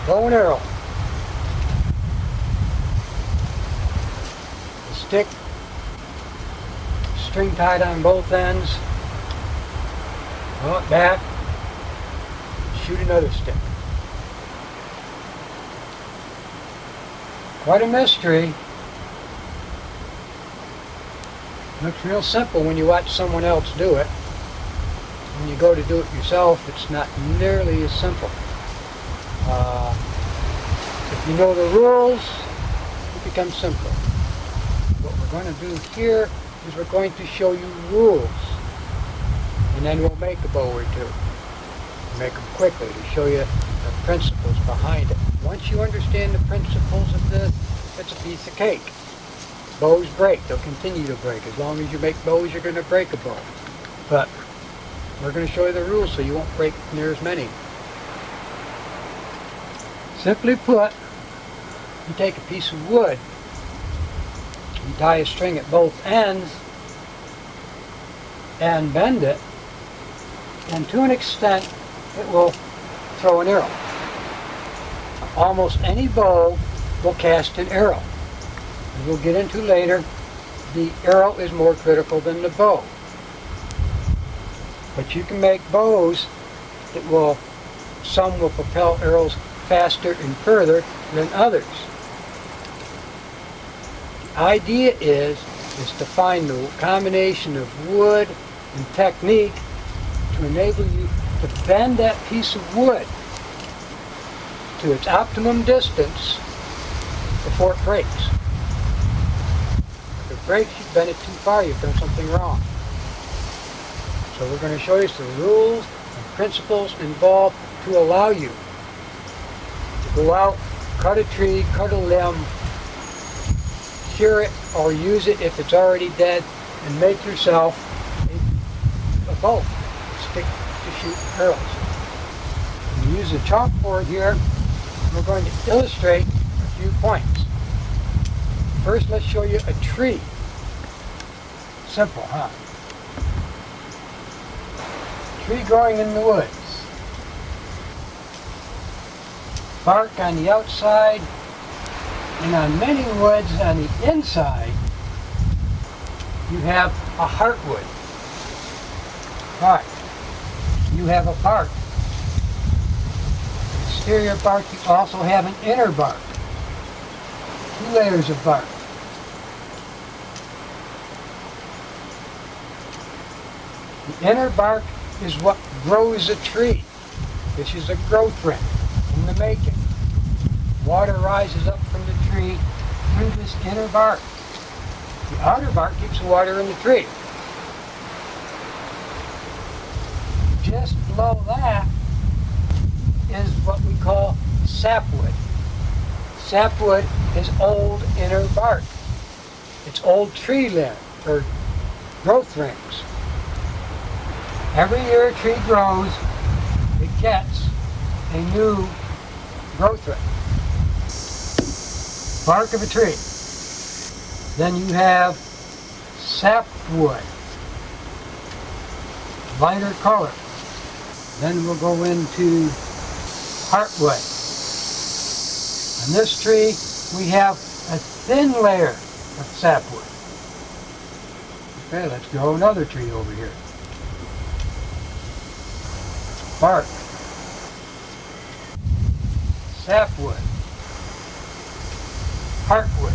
bow and arrow. The stick, string tied on both ends. Pull it back, shoot another stick. Quite a mystery. Looks real simple when you watch someone else do it. When you go to do it yourself, it's not nearly as simple. If you know the rules, it becomes simple. What we're going to do here is we're going to show you rules. And then we'll make a bow or two. Make them quickly to show you the principles behind it. Once you understand the principles of this, it's a piece of cake. Bows break. They'll continue to break. As long as you make bows, you're going to break a bow. But we're going to show you the rules so you won't break near as many. Simply put, you take a piece of wood, you tie a string at both ends, and bend it, and to an extent, it will throw an arrow. Almost any bow will cast an arrow. As we'll get into later, the arrow is more critical than the bow. But you can make bows that will, some will propel arrows faster and further than others. The idea is to find the combination of wood and technique to enable you to bend that piece of wood to its optimum distance before it breaks. If it breaks, you've bent it too far, you've done something wrong. So we're going to show you some rules and principles involved to allow you to go out, cut a tree, cut a limb, cure it or use it if it's already dead, and make yourself a bow, a stick to shoot arrows. We use a chalkboard here. We're going to illustrate a few points. First, let's show you a tree. Simple, huh? Tree growing in the woods. Bark on the outside, and on many woods on the inside, you have a heartwood. Right. You have a bark. Exterior bark, you also have an inner bark. 2 layers of bark. The inner bark is what grows a tree. This is a growth ring in the making. Water rises up from the tree through this inner bark. The outer bark keeps the water in the tree. Just below that is what we call sapwood. Sapwood is old inner bark. It's old tree limb, or growth rings. Every year a tree grows, it gets a new growth ring. Bark of a tree. Then you have sapwood, lighter color. Then we'll go into heartwood. On this tree, we have a thin layer of sapwood. Okay, let's grow another tree over here. Bark, sapwood, heartwood.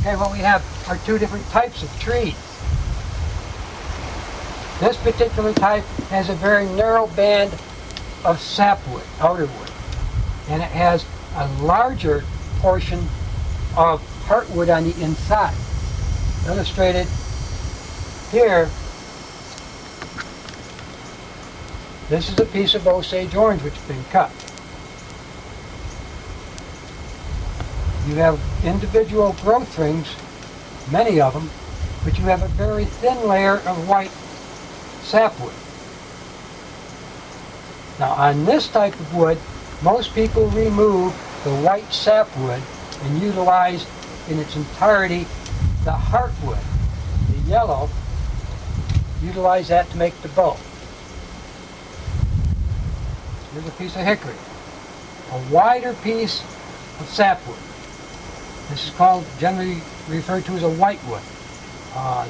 Okay, what we have are 2 different types of trees. This particular type has a very narrow band of sapwood, outer wood, and it has a larger portion of heartwood on the inside. Illustrated here, this is a piece of Osage orange which has been cut. You have individual growth rings, many of them, but you have a very thin layer of white sapwood. Now on this type of wood, most people remove the white sapwood and utilize in its entirety the heartwood, the yellow, utilize that to make the bow. Here's a piece of hickory. a wider piece of sapwood. This is called, generally referred to as a whitewood.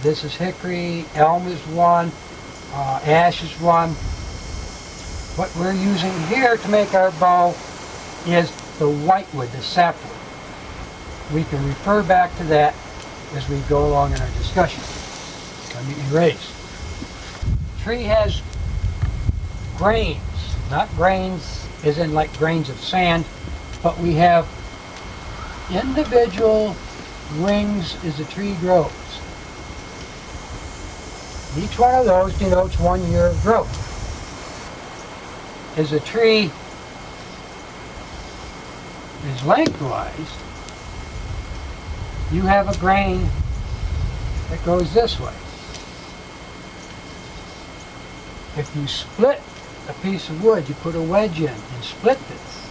This is hickory, elm is one, ash is one. What we're using here to make our bow is the whitewood, the sapwood. We can refer back to that as we go along in our discussion. Let me erase. The tree has grains, not grains as in like grains of sand, but we have individual rings as the tree grows. Each one of those denotes 1 year of growth. As a tree is lengthwise, you have a grain that goes this way. If you split a piece of wood, you put a wedge in and split this,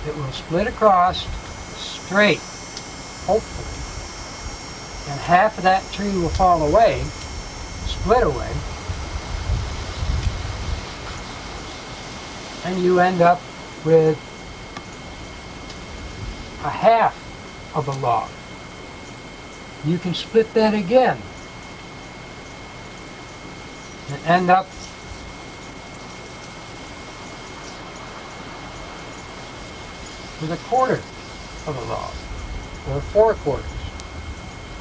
it will split across straight, hopefully, and half of that tree will fall away, split away, and you end up with a half of a log. You can split that again and end up with a quarter of a log, or 4/4.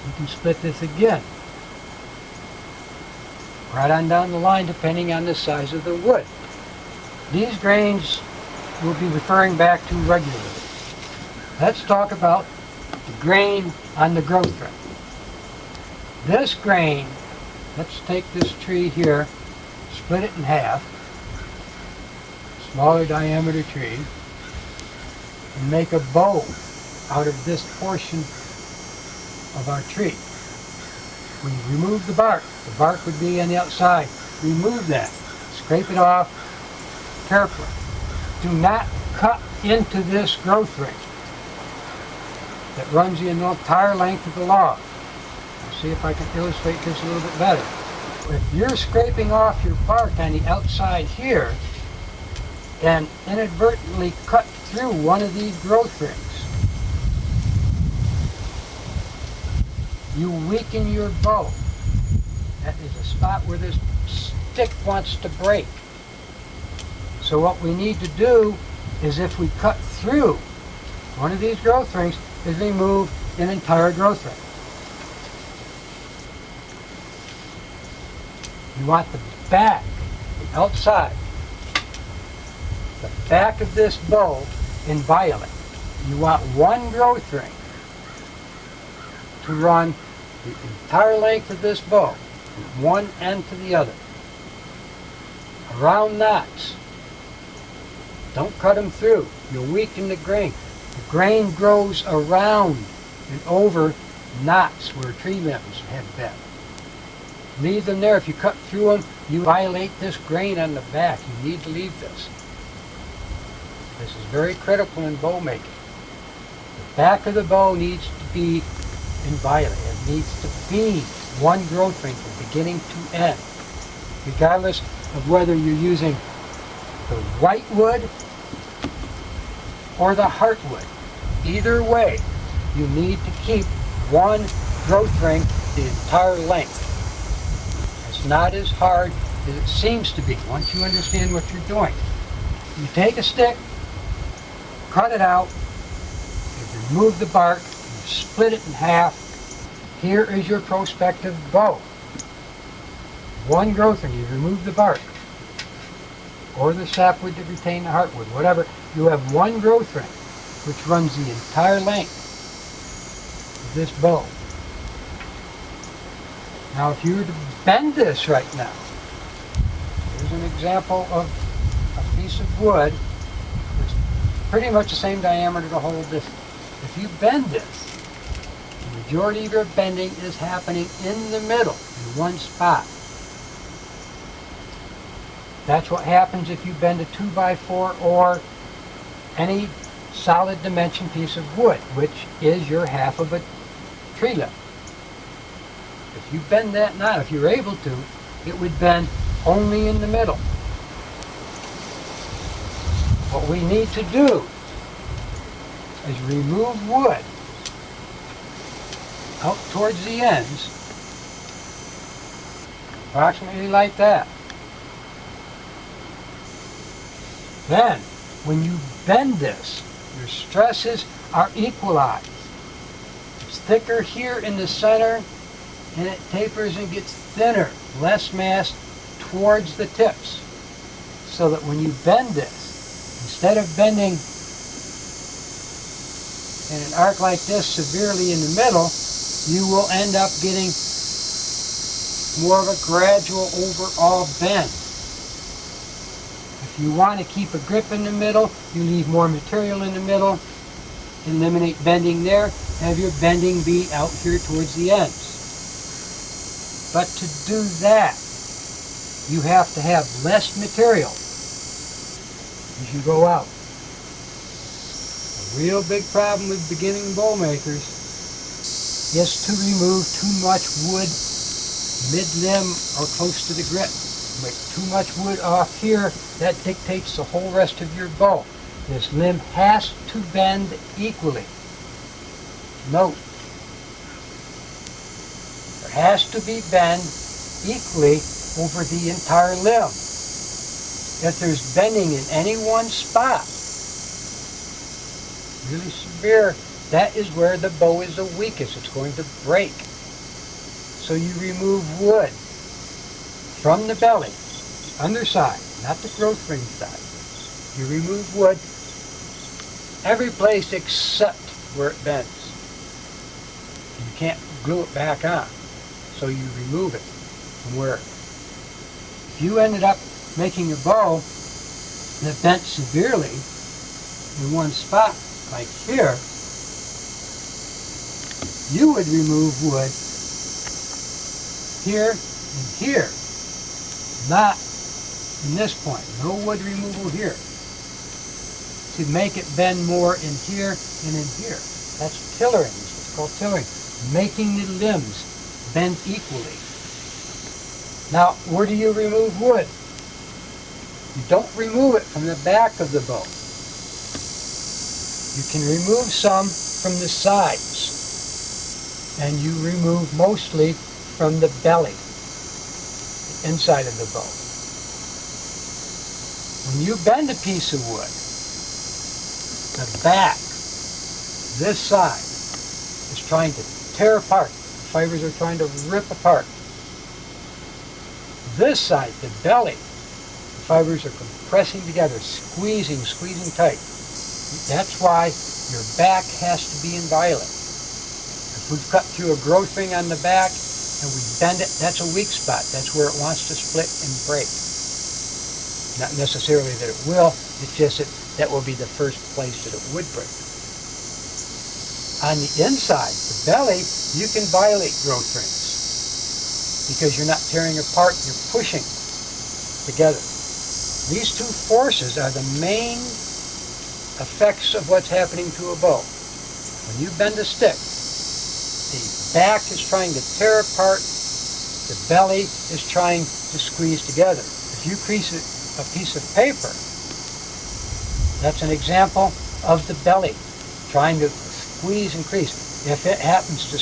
You can split this again, right on down the line, depending on the size of the wood. These grains we'll be referring back to regularly. Let's talk about the grain on the growth ring. This grain, let's take this tree here, split it in half, smaller diameter tree, and make a bow out of this portion of our tree. We remove the bark would be on the outside. Remove that, scrape it off carefully. Do not cut into this growth ring that runs the entire length of the log. I'll see if I can illustrate this a little bit better. If you're scraping off your bark on the outside here and inadvertently cut through one of these growth rings, you weaken your bow. That is a spot where this stick wants to break. So what we need to do is, if we cut through one of these growth rings, is remove an entire growth ring. You want the back, the outside, the back of this bow in violet. You want one growth ring to run the entire length of this bow, from one end to the other. Around knots. Don't cut them through. You'll weaken the grain. The grain grows around and over knots where tree limbs have been. Leave them there. If you cut through them, you violate this grain on the back. You need to leave this. This is very critical in bow making. The back of the bow needs to be inviolate. It needs to be one growth ring from beginning to end, regardless of whether you're using the whitewood or the heartwood. Either way, you need to keep one growth ring the entire length. It's not as hard as it seems to be once you understand what you're doing. You take a stick, cut it out, you remove the bark, you split it in half. Here is your prospective bow. One growth ring, you remove the bark, or the sapwood to retain the heartwood, whatever. You have one growth ring which runs the entire length of this bow. Now if you were to bend this right now, here's an example of a piece of wood that's pretty much the same diameter to hold this. If you bend this, the majority of your bending is happening in the middle, in one spot. That's what happens if you bend a 2x4 or any solid dimension piece of wood, which is your half of a tree limb. If you bend that now, if you're able to, it would bend only in the middle. what we need to do is remove wood out towards the ends, approximately like that. Then, when you bend this, your stresses are equalized. It's thicker here in the center, and it tapers and gets thinner, less mass towards the tips. So that when you bend this, instead of bending in an arc like this severely in the middle, you will end up getting more of a gradual overall bend. If you want to keep a grip in the middle, you leave more material in the middle, eliminate bending there, have your bending be out here towards the ends. But to do that, you have to have less material as you go out. A real big problem with beginning bowl makers is to remove too much wood mid-limb or close to the grip. Make too much wood off here, that dictates the whole rest of your bow. This limb has to bend equally. Note, there has to be bend equally over the entire limb. If there's bending in any one spot, really severe, that is where the bow is the weakest. It's going to break. So you remove wood from the belly, underside, not the growth ring side. You remove wood every place except where it bends. You can't glue it back on, so you remove it from where. If you ended up making a bow that bent severely in one spot, like here, you would remove wood here and here, not in this point. No wood removal here. To make it bend more in here and in here. That's tillering. It's called tillering. Making the limbs bend equally. Now, where do you remove wood? You don't remove it from the back of the bow. You can remove some from the sides, and you remove mostly from the belly, the inside of the bow. When you bend a piece of wood, the back, this side, is trying to tear apart. The fibers are trying to rip apart. This side, the belly, the fibers are compressing together, squeezing tight. That's why your back has to be inviolate. If we've cut through a growth ring on the back and we bend it, that's a weak spot. That's where it wants to split and break. Not necessarily that it will, it's just that will be the first place that it would break. On the inside, the belly, you can violate growth rings because you're not tearing apart, you're pushing together. These two forces are the main effects of what's happening to a bow. When you bend a stick, the back is trying to tear apart, the belly is trying to squeeze together. If you crease a piece of paper, that's an example of the belly trying to squeeze and crease. If it happens to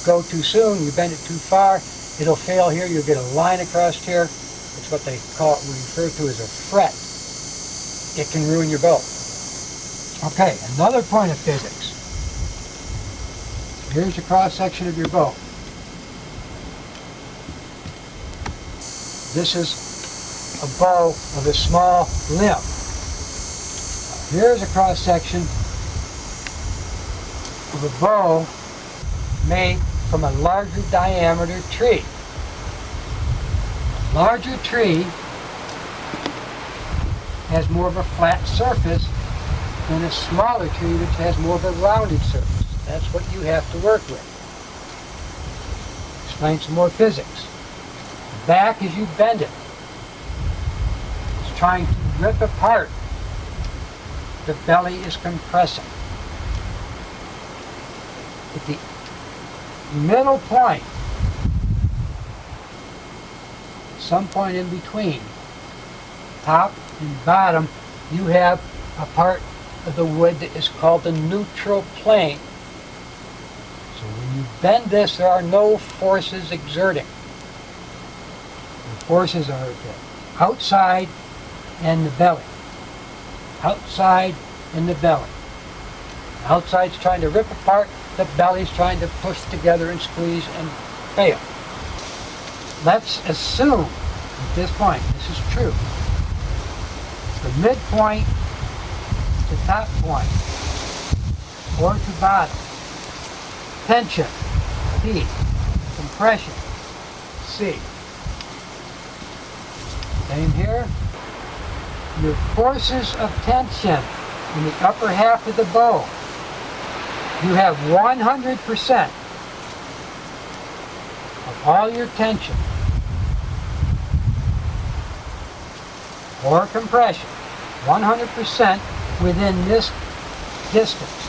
go too soon, you bend it too far, it'll fail here, you'll get a line across here. It's what they call it, we refer to as a fret. It can ruin your bow. Okay, another point of physics. Here's the cross section of your bow. This is a bow of a small limb. Here's a cross section of a bow made from a larger diameter tree. A larger tree has more of a flat surface than a smaller tree which has more of a rounded surface. That's what you have to work with. Explain some more physics. The back, as you bend it, is trying to rip apart. The belly is compressing. At the middle point, some point in between, top and bottom, you have a part of the wood that is called the neutral plane. So when you bend this, there are no forces exerting. The forces are the outside and the belly. Outside and the belly. The outside's trying to rip apart, the belly's trying to push together and squeeze and fail. Let's assume at this point, this is true. From midpoint to top point, or to bottom, tension, P, compression, C. Same here. Your forces of tension in the upper half of the bow, you have 100% of all your tension or compression, 100% within this distance.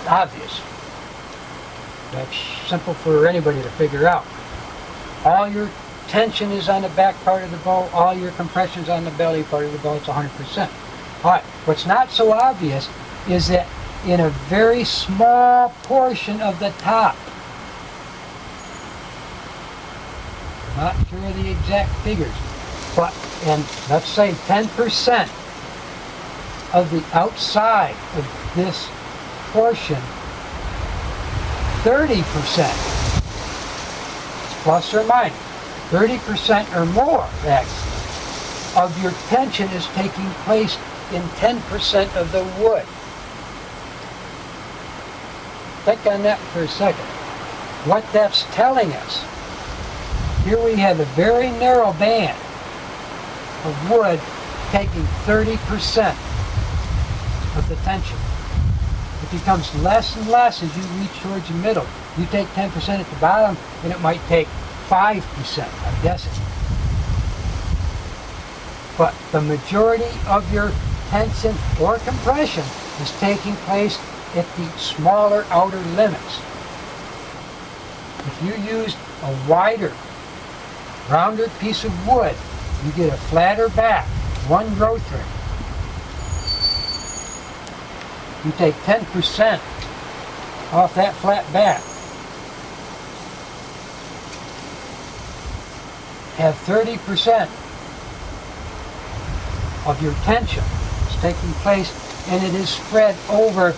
Obvious. That's simple for anybody to figure out. All your tension is on the back part of the bow, all your compression is on the belly part of the bow, it's 100%. All right, what's not so obvious is that in a very small portion of the top, not sure of the exact figures, but in, let's say, 10% of the outside of this portion, 30%, plus or minus, 30% or more, actually, of your tension is taking place in 10% of the wood. Think on that for a second. What that's telling us, here we have a very narrow band of wood taking 30% of the tension. It becomes less and less as you reach towards the middle. You take 10% at the bottom, and it might take 5%, I'm guessing. But the majority of your tension or compression is taking place at the smaller outer limits. If you used a wider, rounder piece of wood, you get a flatter back, one growth ring. You take 10% off that flat back. Have 30% of your tension is taking place, and it is spread over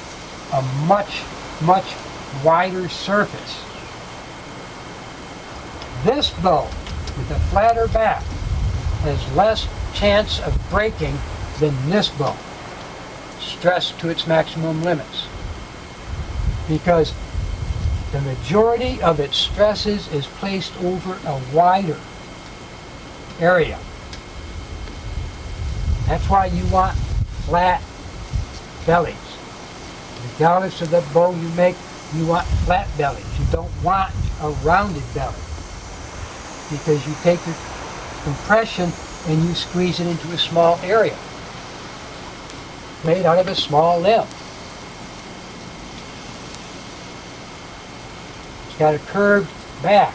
a much, much wider surface. This bow with a flatter back has less chance of breaking than this bow, stressed to its maximum limits, because the majority of its stresses is placed over a wider area. That's why you want flat bellies. Regardless of the bow you make, you want flat bellies. You don't want a rounded belly, because you take your compression and you squeeze it into a small area made out of a small limb. It's got a curved back,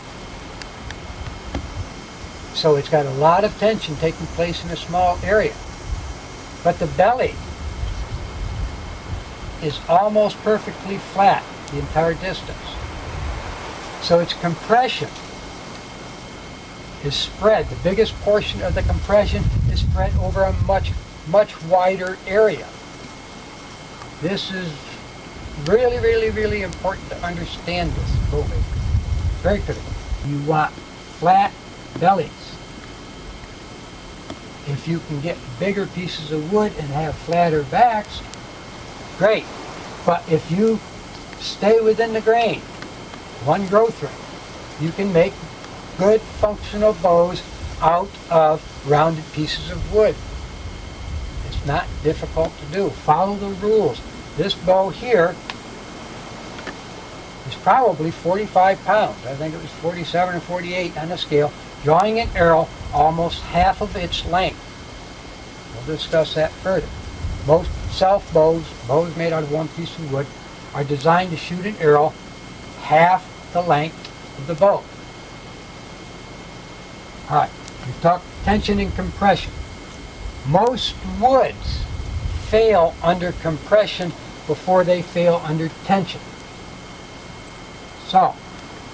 so it's got a lot of tension taking place in a small area. But the belly is almost perfectly flat the entire distance. So its compression is spread. The biggest portion of the compression is spread over a much, much wider area. This is really, really, really important to understand this bow making. Very critical. You want flat bellies. If you can get bigger pieces of wood and have flatter backs, great. But if you stay within the grain, one growth ring, you can make good functional bows out of rounded pieces of wood. It's not difficult to do. Follow the rules. This bow here is probably 45 pounds. I think it was 47 or 48 on the scale, drawing an arrow almost half of its length. We'll discuss that further. Most self bows, bows made out of one piece of wood, are designed to shoot an arrow half the length of the bow. All right, we've talked tension and compression. Most woods fail under compression before they fail under tension. So,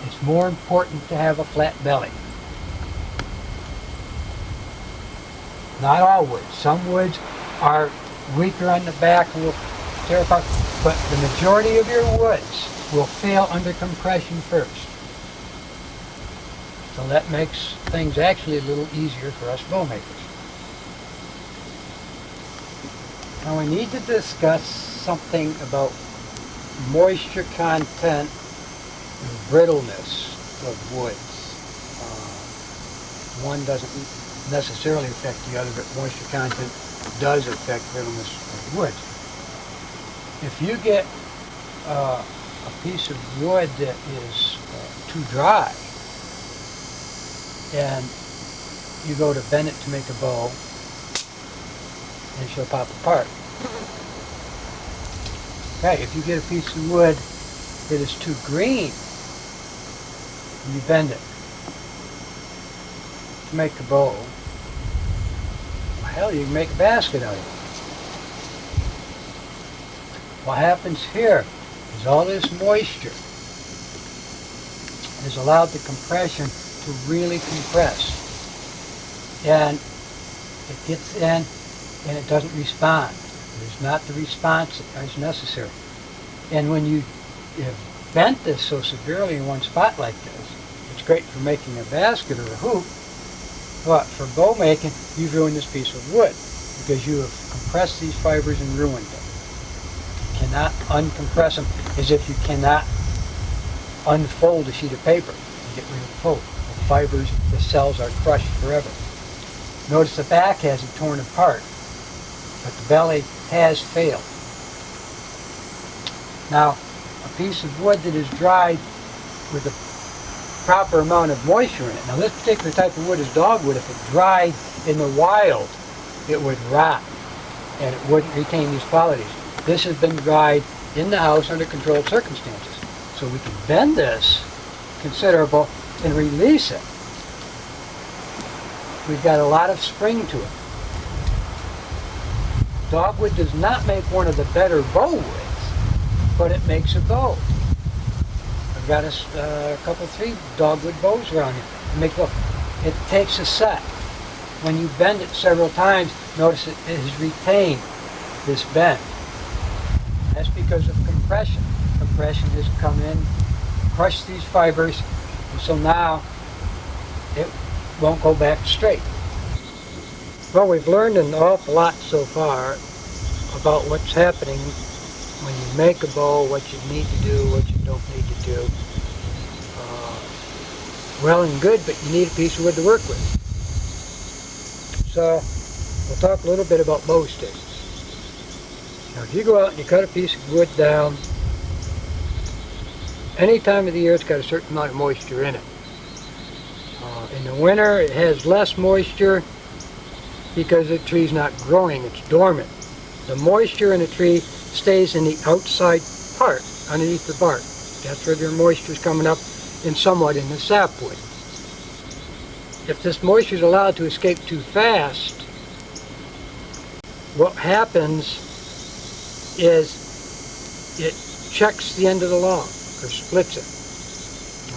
it's more important to have a flat belly. Not all woods. Some woods are weaker on the back and will tear apart, but the majority of your woods will fail under compression first. So that makes things actually a little easier for us bow makers. Now we need to discuss something about moisture content and brittleness of woods. One doesn't necessarily affect the other, but moisture content does affect brittleness of woods. If you get a piece of wood that is too dry and you go to bend it to make a bow, and she'll pop apart. Okay, if you get a piece of wood that is too green and you bend it to make a bow, well, hell, you can make a basket out of it. What happens here is all this moisture has allowed the compression to really compress, and it gets in and it doesn't respond. There's not the response that is necessary. And when you have bent this so severely in one spot like this, it's great for making a basket or a hoop, but for bow making, you've ruined this piece of wood because you have compressed these fibers and ruined them. You cannot uncompress them, as if you cannot unfold a sheet of paper and get rid of the fold. The fibers, the cells are crushed forever. Notice the back hasn't torn apart, but the belly has failed. Now, a piece of wood that is dried with a proper amount of moisture in it. Now, this particular type of wood is dogwood. If it dried in the wild, it would rot, and it wouldn't retain these qualities. This has been dried in the house under controlled circumstances. So we can bend this considerable and release it. We've got a lot of spring to it. Dogwood does not make one of the better bow woods, but it makes a bow. I've got a couple, 3 dogwood bows around here. It takes a set. When you bend it several times, notice it has retained this bend. That's because of compression. Compression has come in, crushed these fibers, and so now it won't go back straight. Well, we've learned an awful lot so far about what's happening when you make a bow, what you need to do, what you don't need to do. Well and good, but you need a piece of wood to work with. So, we'll talk a little bit about bow sticks. Now, if you go out and you cut a piece of wood down, any time of the year it's got a certain amount of moisture in it. In the winter it has less moisture because the tree's not growing, it's dormant. The moisture in the tree stays in the outside part, underneath the bark. That's where their moisture is coming up and somewhat in the sapwood. If this moisture is allowed to escape too fast, what happens is it checks the end of the log, or splits it.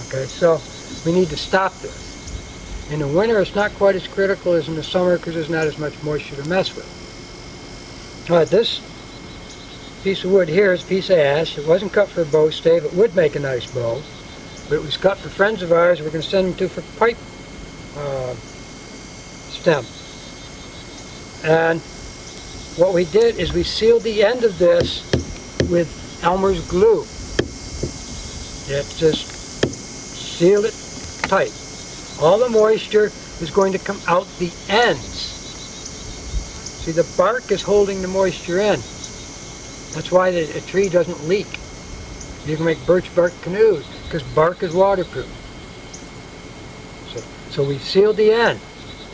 Okay, so we need to stop this. In the winter it's not quite as critical as in the summer because there's not as much moisture to mess with. This piece of wood here is a piece of ash. It wasn't cut for a bow stave. It would make a nice bow, but it was cut for friends of ours we're going to send them to for pipe stem. And what we did is we sealed the end of this with Elmer's glue. It just sealed it tight. All the moisture is going to come out the ends. See, the bark is holding the moisture in. That's why a tree doesn't leak. You can make birch bark canoes because bark is waterproof. So we sealed the end.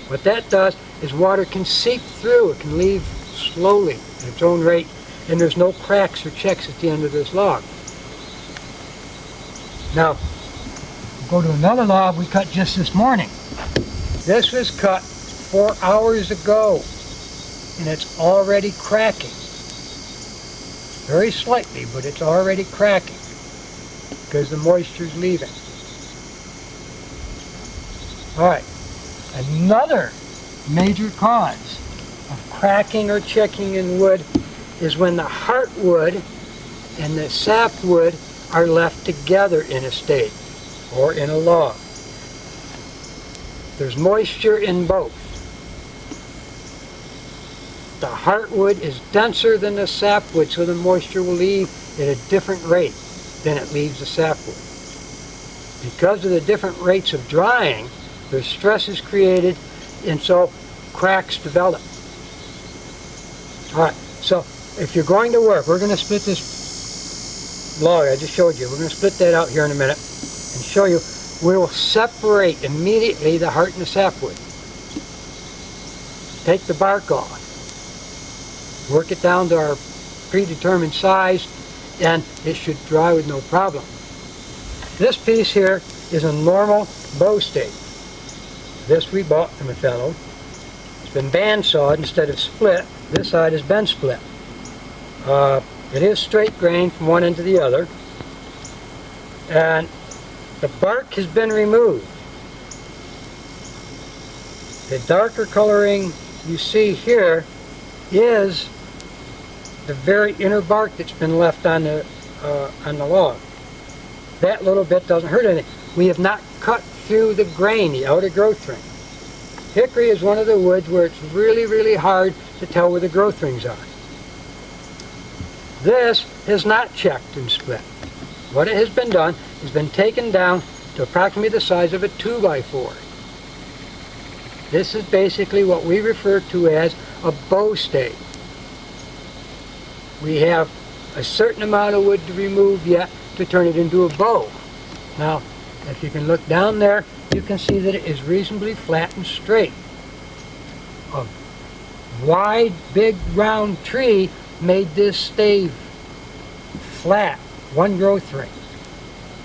What that does is water can seep through. It can leave slowly at its own rate, and there's no cracks or checks at the end of this log. Now, we'll go to another log we cut just this morning. This was cut 4 hours ago. and it's already cracking. Very slightly, but it's already cracking because the moisture's leaving. Alright, another major cause of cracking or checking in wood is when the heartwood and the sapwood are left together in a stave or in a log. There's moisture in both. The heartwood is denser than the sapwood, so the moisture will leave at a different rate than it leaves the sapwood. Because of the different rates of drying, there's stress is created, and so cracks develop. Alright, so if you're going to work, we're going to split this log I just showed you. We're going to split that out here in a minute and show you. We will separate immediately the heart and the sapwood. Take the bark off. Work it down to our predetermined size, and it should dry with no problem. This piece here is a normal bow stave. This we bought from a fellow. It's been bandsawed instead of split. This side has been split. It is straight grain from one end to the other, and the bark has been removed. The darker coloring you see here is the very inner bark that's been left on the log. That little bit doesn't hurt anything. We have not cut through the grain, the outer growth ring. Hickory is one of the woods where it's really, really hard to tell where the growth rings are. This is not checked and split. What it has been done has been taken down to approximately the size of a 2x4. This is basically what we refer to as a bow stave. We have a certain amount of wood to remove yet to turn it into a bow. Now, if you can look down there, you can see that it is reasonably flat and straight. A wide, big, round tree made this stave flat, one growth ring.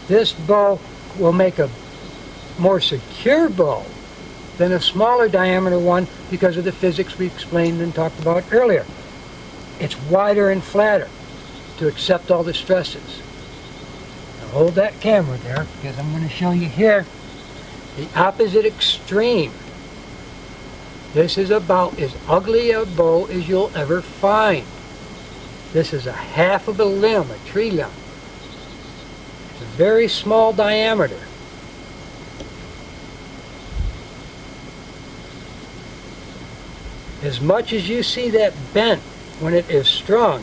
This bow will make a more secure bow than a smaller diameter one because of the physics we explained and talked about earlier. It's wider and flatter to accept all the stresses. Now hold that camera there because I'm going to show you here the opposite extreme. This is about as ugly a bow as you'll ever find. This is a half of a limb, a tree limb. It's a very small diameter. As much as you see that bent when it is strung,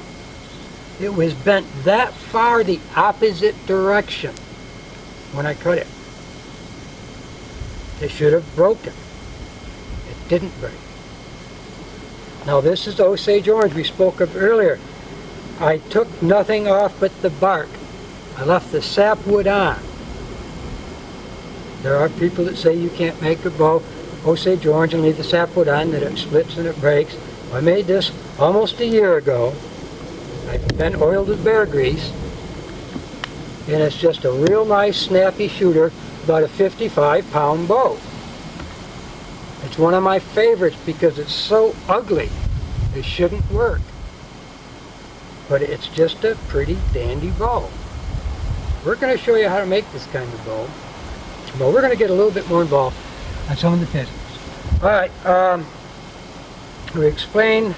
it was bent that far the opposite direction when I cut it. It should have broken. It didn't break. Now this is the Osage orange we spoke of earlier. I took nothing off but the bark. I left the sapwood on. There are people that say you can't make a bow Osage orange and leave the sapwood on, that it splits and it breaks. I made this almost a year ago. I've been oiled with bear grease, and it's just a real nice snappy shooter, about a 55-pound bow. It's one of my favorites because it's so ugly it shouldn't work, but it's just a pretty dandy bow. We're going to show you how to make this kind of bow, but we're going to get a little bit more involved on some of the physics. Alright, we explained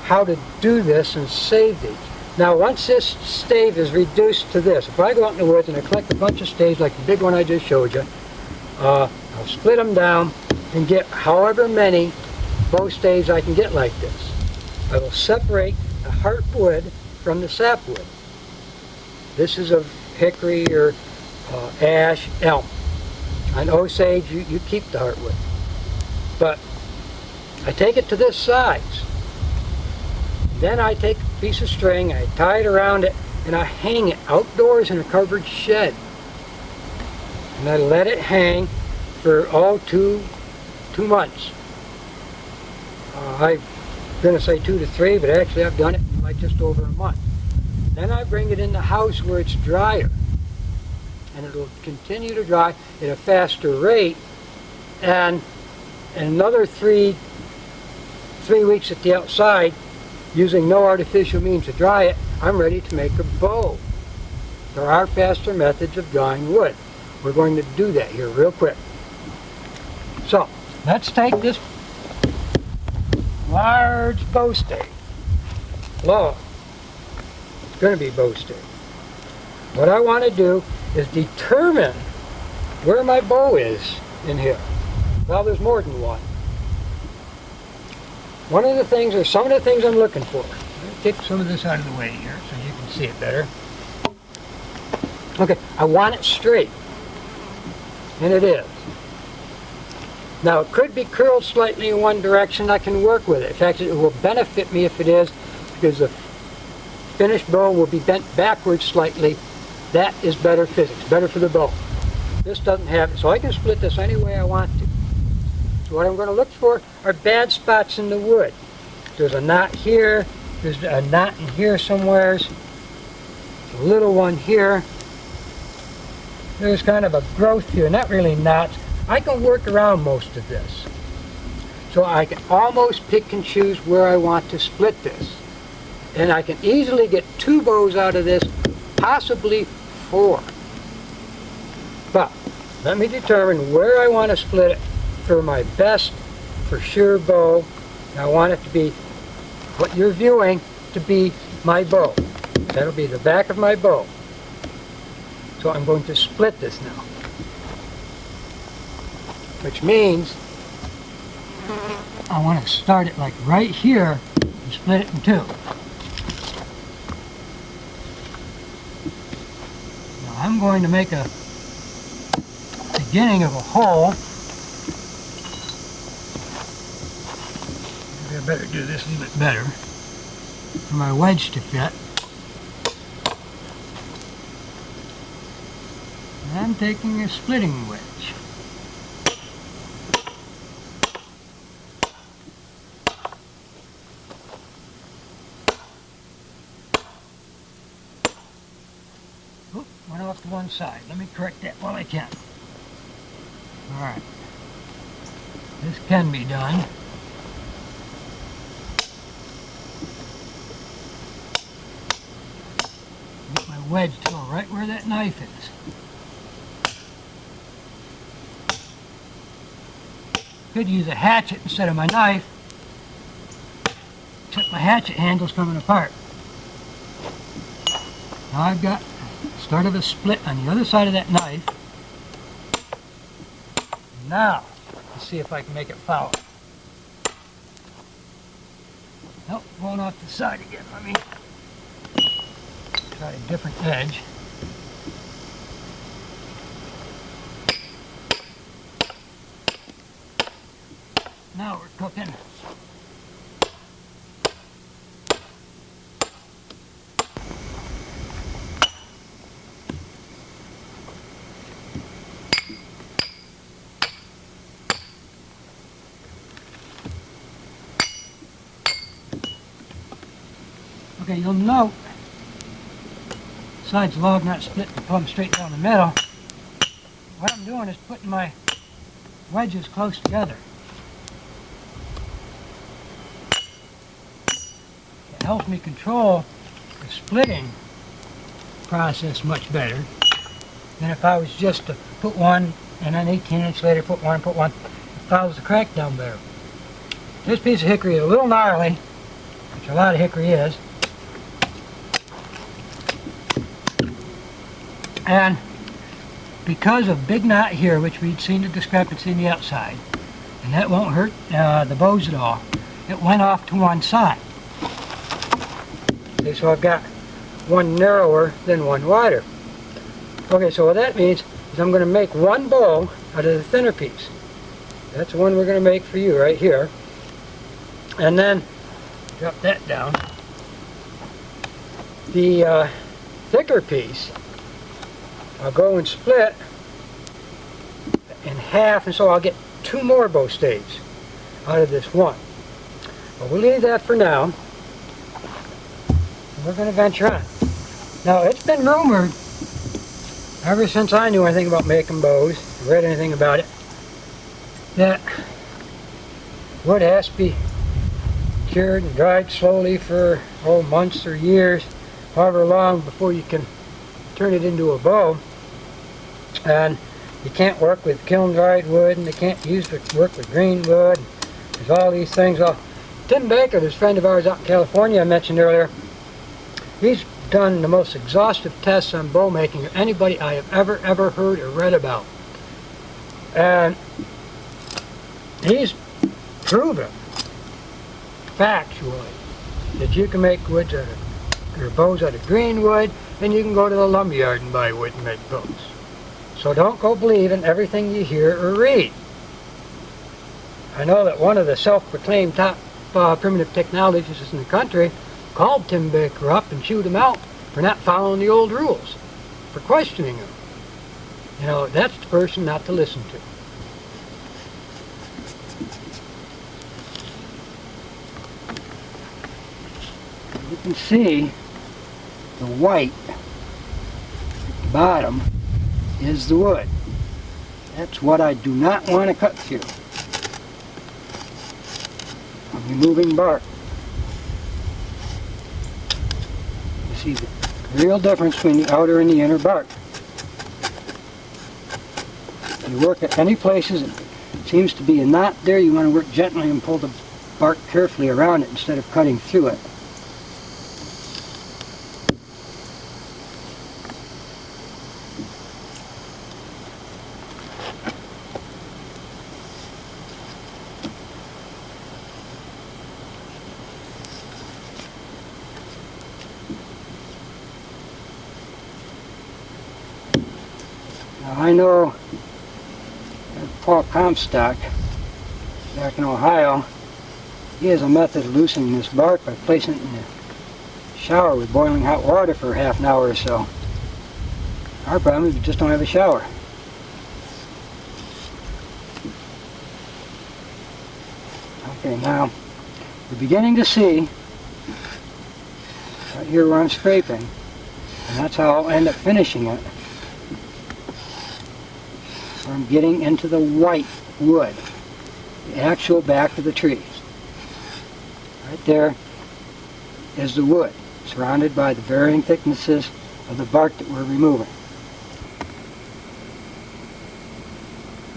how to do this and save these. Now once this stave is reduced to this, if I go out in the woods and I collect a bunch of staves like the big one I just showed you, I'll split them down and get however many bow staves I can get like this. I will separate the heartwood from the sapwood. This is of hickory or ash, elm. On Osage, you keep the heartwood. But I take it to this size. Then I take a piece of string, I tie it around it, and I hang it outdoors in a covered shed. And I let it hang for 2 months. I'm going to say 2 to 3, but actually I've done it in like just over a month. Then I bring it in the house where it's drier. And it'll continue to dry at a faster rate, and in another 3 3 weeks at the outside, using no artificial means to dry it, I'm ready to make a bow. There are faster methods of drying wood. We're going to do that here real quick. So, let's take this large bow stave. Long. It's going to be bow stave. What I want to do is determine where my bow is in here. Well, there's more than one. One of the things, or some of the things I'm looking for. Let me take some of this out of the way here so you can see it better. Okay, I want it straight. And it is. Now, it could be curled slightly in one direction. I can work with it. In fact, it will benefit me if it is, because the finished bow will be bent backwards slightly. That is better physics, better for the bow. This doesn't have it, so I can split this any way I want to. So what I'm going to look for are bad spots in the wood. There's a knot here, there's a knot in here somewhere, a little one here. There's kind of a growth here, not really knots. I can work around most of this. So I can almost pick and choose where I want to split this. And I can easily get 2 bows out of this, possibly 4. But let me determine where I want to split it for my best, for sure bow. And I want it to be what you're viewing to be my bow. That'll be the back of my bow. So I'm going to split this now. Which means I want to start it like right here and split it in 2. Now I'm going to make a beginning of a hole. Maybe I better do this a little bit better for my wedge to fit. And I'm taking a splitting wedge. Oop, went off to one side. Let me correct that while I can. Alright. This can be done. Get my wedge to go right where that knife is. Could use a hatchet instead of my knife, except my hatchet handle's coming apart. Now I've got the start of a split on the other side of that knife. Now, let's see if I can make it follow. Nope, going off the side again. Let me try a different edge. Now we're cooking. Okay, you'll note, besides the log not split and plumb straight down the middle, what I'm doing is putting my wedges close together. It helps me control the splitting process much better than if I was just to put one and then 18 inches later put one. It follows the crack down better. This piece of hickory is a little gnarly, which a lot of hickory is. And because of big knot here, which we'd seen the discrepancy in the outside, and that won't hurt the bows at all, it went off to one side. Okay, so I've got one narrower than one wider. Okay, so what that means is I'm going to make one bow out of the thinner piece. That's the one we're going to make for you right here. And then drop that down. The thicker piece I'll go and split in half, and so I'll get 2 more bow staves out of this one. But we'll leave that for now. We're going to venture on. Now, it's been rumored, ever since I knew anything about making bows, read anything about it, that wood has to be cured and dried slowly for months or years, however long before you can turn it into a bow. And you can't work with kiln dried wood, and they can't work with green wood. There's all these things. Well, Tim Baker, this friend of ours out in California I mentioned earlier, he's done the most exhaustive tests on bow making of anybody I have ever heard or read about. And he's proven factually that you can make woods out of, or bows out of green wood, and you can go to the lumberyard and buy wood and make bows. So don't go believing everything you hear or read. I know that one of the self-proclaimed top primitive technologists in the country called Tim Baker up and chewed him out for not following the old rules, for questioning him. You know, that's the person not to listen to. You can see the white at the bottom is the wood. That's what I do not want to cut through. I'm removing bark. You see the real difference between the outer and the inner bark. If you work at any places it seems to be a knot there, you want to work gently and pull the bark carefully around it instead of cutting through it. Now I know Paul Comstock back in Ohio, he has a method of loosening this bark by placing it in the shower with boiling hot water for half an hour or so. Our problem is we just don't have a shower. Okay, now we're beginning to see right here where I'm scraping, and that's how I'll end up finishing it. I'm getting into the white wood, the actual back of the trees. Right there is the wood, surrounded by the varying thicknesses of the bark that we're removing.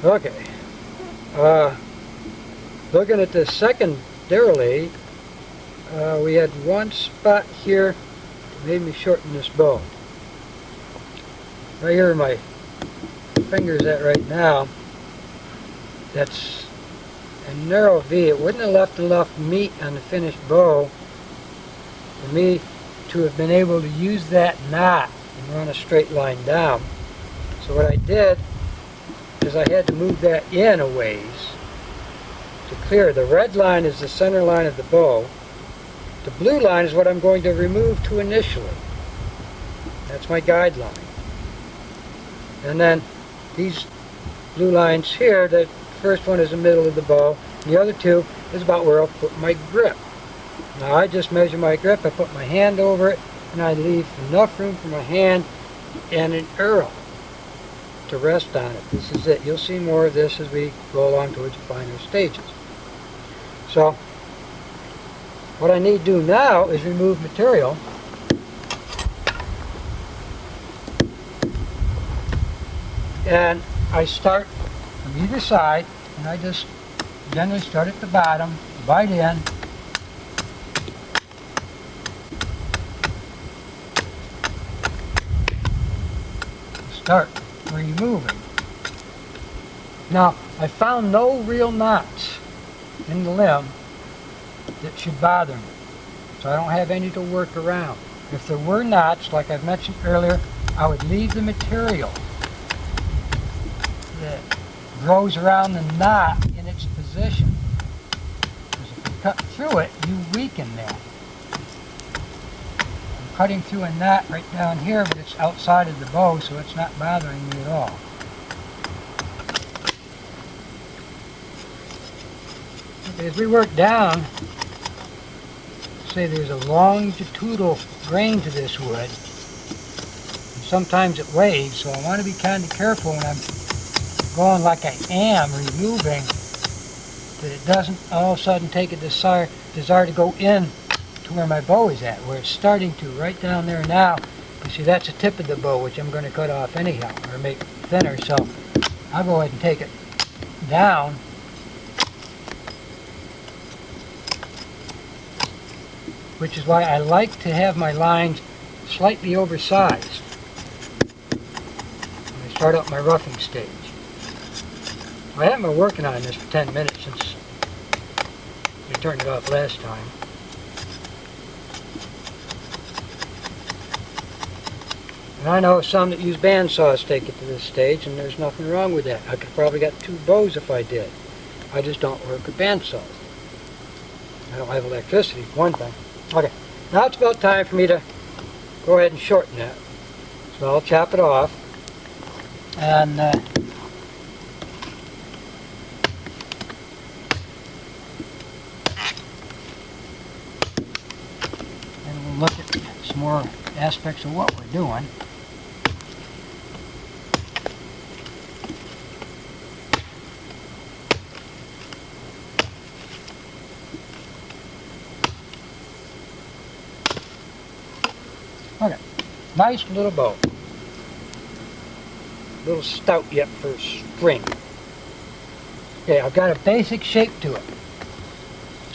Okay, looking at this secondarily, we had one spot here that made me shorten this bow. Right here my fingers at right now, that's a narrow V. It wouldn't have left enough meat on the finished bow for me to have been able to use that knot and run a straight line down. So what I did is I had to move that in a ways to clear. The red line is the center line of the bow. The blue line is what I'm going to remove to initially. That's my guideline. And then these blue lines here, the first one is the middle of the bow, and the other two is about where I'll put my grip. Now I just measure my grip, I put my hand over it, and I leave enough room for my hand and an arrow to rest on it. This is it. You'll see more of this as we go along towards the finer stages. So what I need to do now is remove material. And I start from either side, and I just generally start at the bottom, bite in, start removing. Now, I found no real knots in the limb that should bother me, so I don't have any to work around. If there were knots, like I've mentioned earlier, I would leave the material that grows around the knot in its position. Because if you cut through it, you weaken that. I'm cutting through a knot right down here, but it's outside of the bow, so it's not bothering me at all. Okay, as we work down, say there's a longitudinal grain to this wood, and sometimes it waves, so I want to be kind of careful when I'm going like I am, removing, that it doesn't all of a sudden take a desire to go in to where my bow is at, where it's starting to, right down there now. You see, that's the tip of the bow, which I'm going to cut off anyhow, or make thinner, so I'll go ahead and take it down. Which is why I like to have my lines slightly oversized when I start out my roughing stage. I haven't been working on this for 10 minutes since we turned it off last time. And I know some that use bandsaws take it to this stage, and there's nothing wrong with that. I could probably get 2 bows if I did. I just don't work with bandsaws. I don't have electricity, for one thing. Okay, now it's about time for me to go ahead and shorten that. So I'll chop it off, and we'll look at some more aspects of what we're doing. Okay, nice little bow. A little stout yet for spring. Okay, I've got a basic shape to it.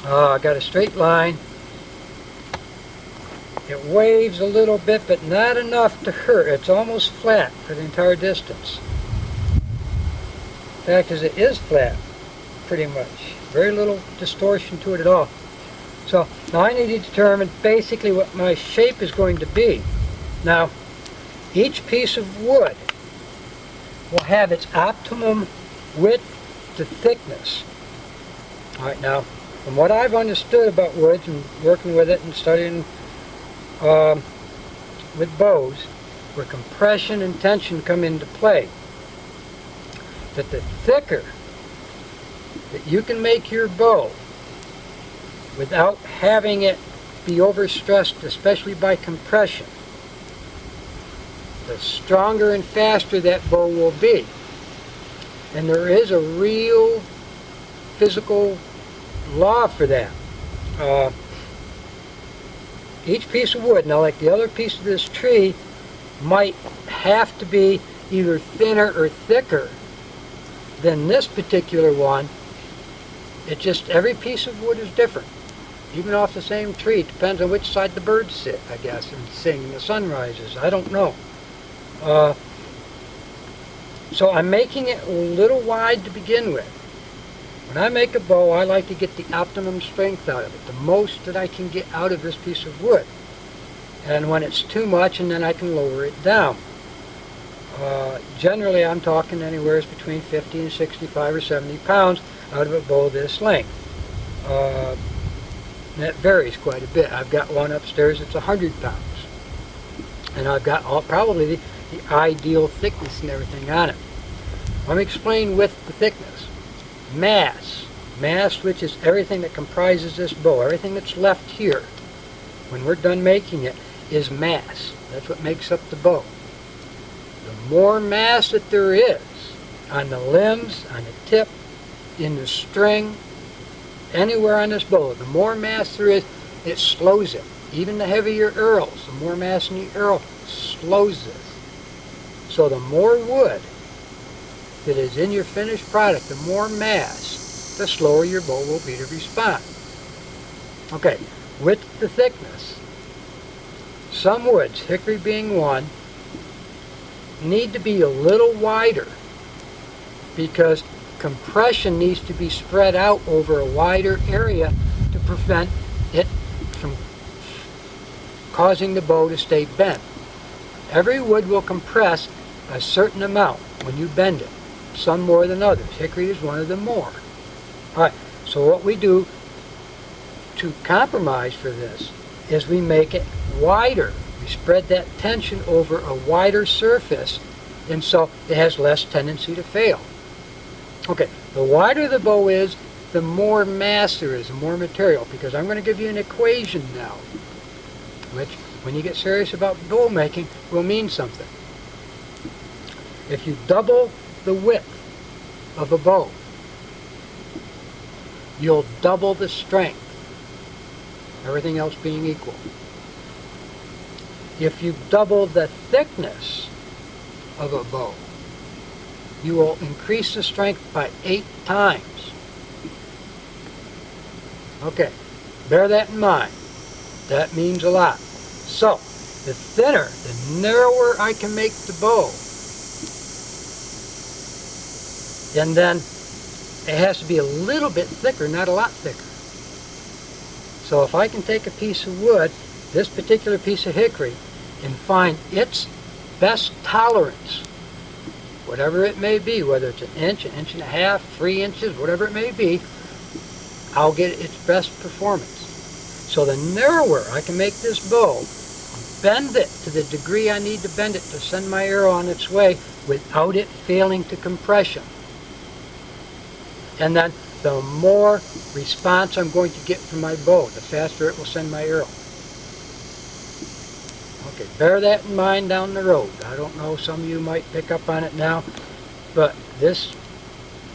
I've got a straight line. It waves a little bit, but not enough to hurt. It's almost flat for the entire distance. The fact is, it is flat, pretty much. Very little distortion to it at all. So now I need to determine basically what my shape is going to be. Now, each piece of wood will have its optimum width to thickness. Alright, now, from what I've understood about woods and working with it and studying with bows, where compression and tension come into play, that the thicker that you can make your bow without having it be overstressed, especially by compression, the stronger and faster that bow will be. And there is a real physical law for that. Each piece of wood, now like the other piece of this tree, might have to be either thinner or thicker than this particular one. It just, every piece of wood is different. Even off the same tree, it depends on which side the birds sit, I guess, and sing, and the sun rises. I don't know. So I'm making it a little wide to begin with. When I make a bow, I like to get the optimum strength out of it, the most that I can get out of this piece of wood. And when it's too much, and then I can lower it down. Generally, I'm talking anywhere between 50 and 65 or 70 pounds out of a bow this length. That varies quite a bit. I've got one upstairs that's 100 pounds. And I've got probably the ideal thickness and everything on it. Let me explain width to thickness. Mass, which is everything that comprises this bow, everything that's left here, when we're done making it, is mass. That's what makes up the bow. The more mass that there is on the limbs, on the tip, in the string, anywhere on this bow, the more mass there is, it slows it. Even the heavier arrows, the more mass in the arrow slows this. So the more wood that is in your finished product, the more mass, the slower your bow will be to respond. Okay, width to thickness. Some woods, hickory being one, need to be a little wider because compression needs to be spread out over a wider area to prevent it from causing the bow to stay bent. Every wood will compress a certain amount when you bend it, some more than others. Hickory is one of them more. Alright, so what we do to compromise for this is we make it wider. We spread that tension over a wider surface, and so it has less tendency to fail. Okay, the wider the bow is, the more mass there is, the more material, because I'm going to give you an equation now, which, when you get serious about bow making, will mean something. If you double the width of a bow, you'll double the strength. everything else being equal. If you double the thickness of a bow, you will increase the strength by 8 times. Okay, bear that in mind. That means a lot. So, the thinner, the narrower I can make the bow, and then it has to be a little bit thicker, not a lot thicker. So if I can take a piece of wood, this particular piece of hickory, and find its best tolerance, whatever it may be, whether it's an inch and a half, 3 inches, whatever it may be, I'll get its best performance. So the narrower I can make this bow, bend it to the degree I need to bend it to send my arrow on its way without it failing to compression. And then the more response I'm going to get from my bow, the faster it will send my arrow. Okay, bear that in mind down the road. I don't know, some of you might pick up on it now, but this,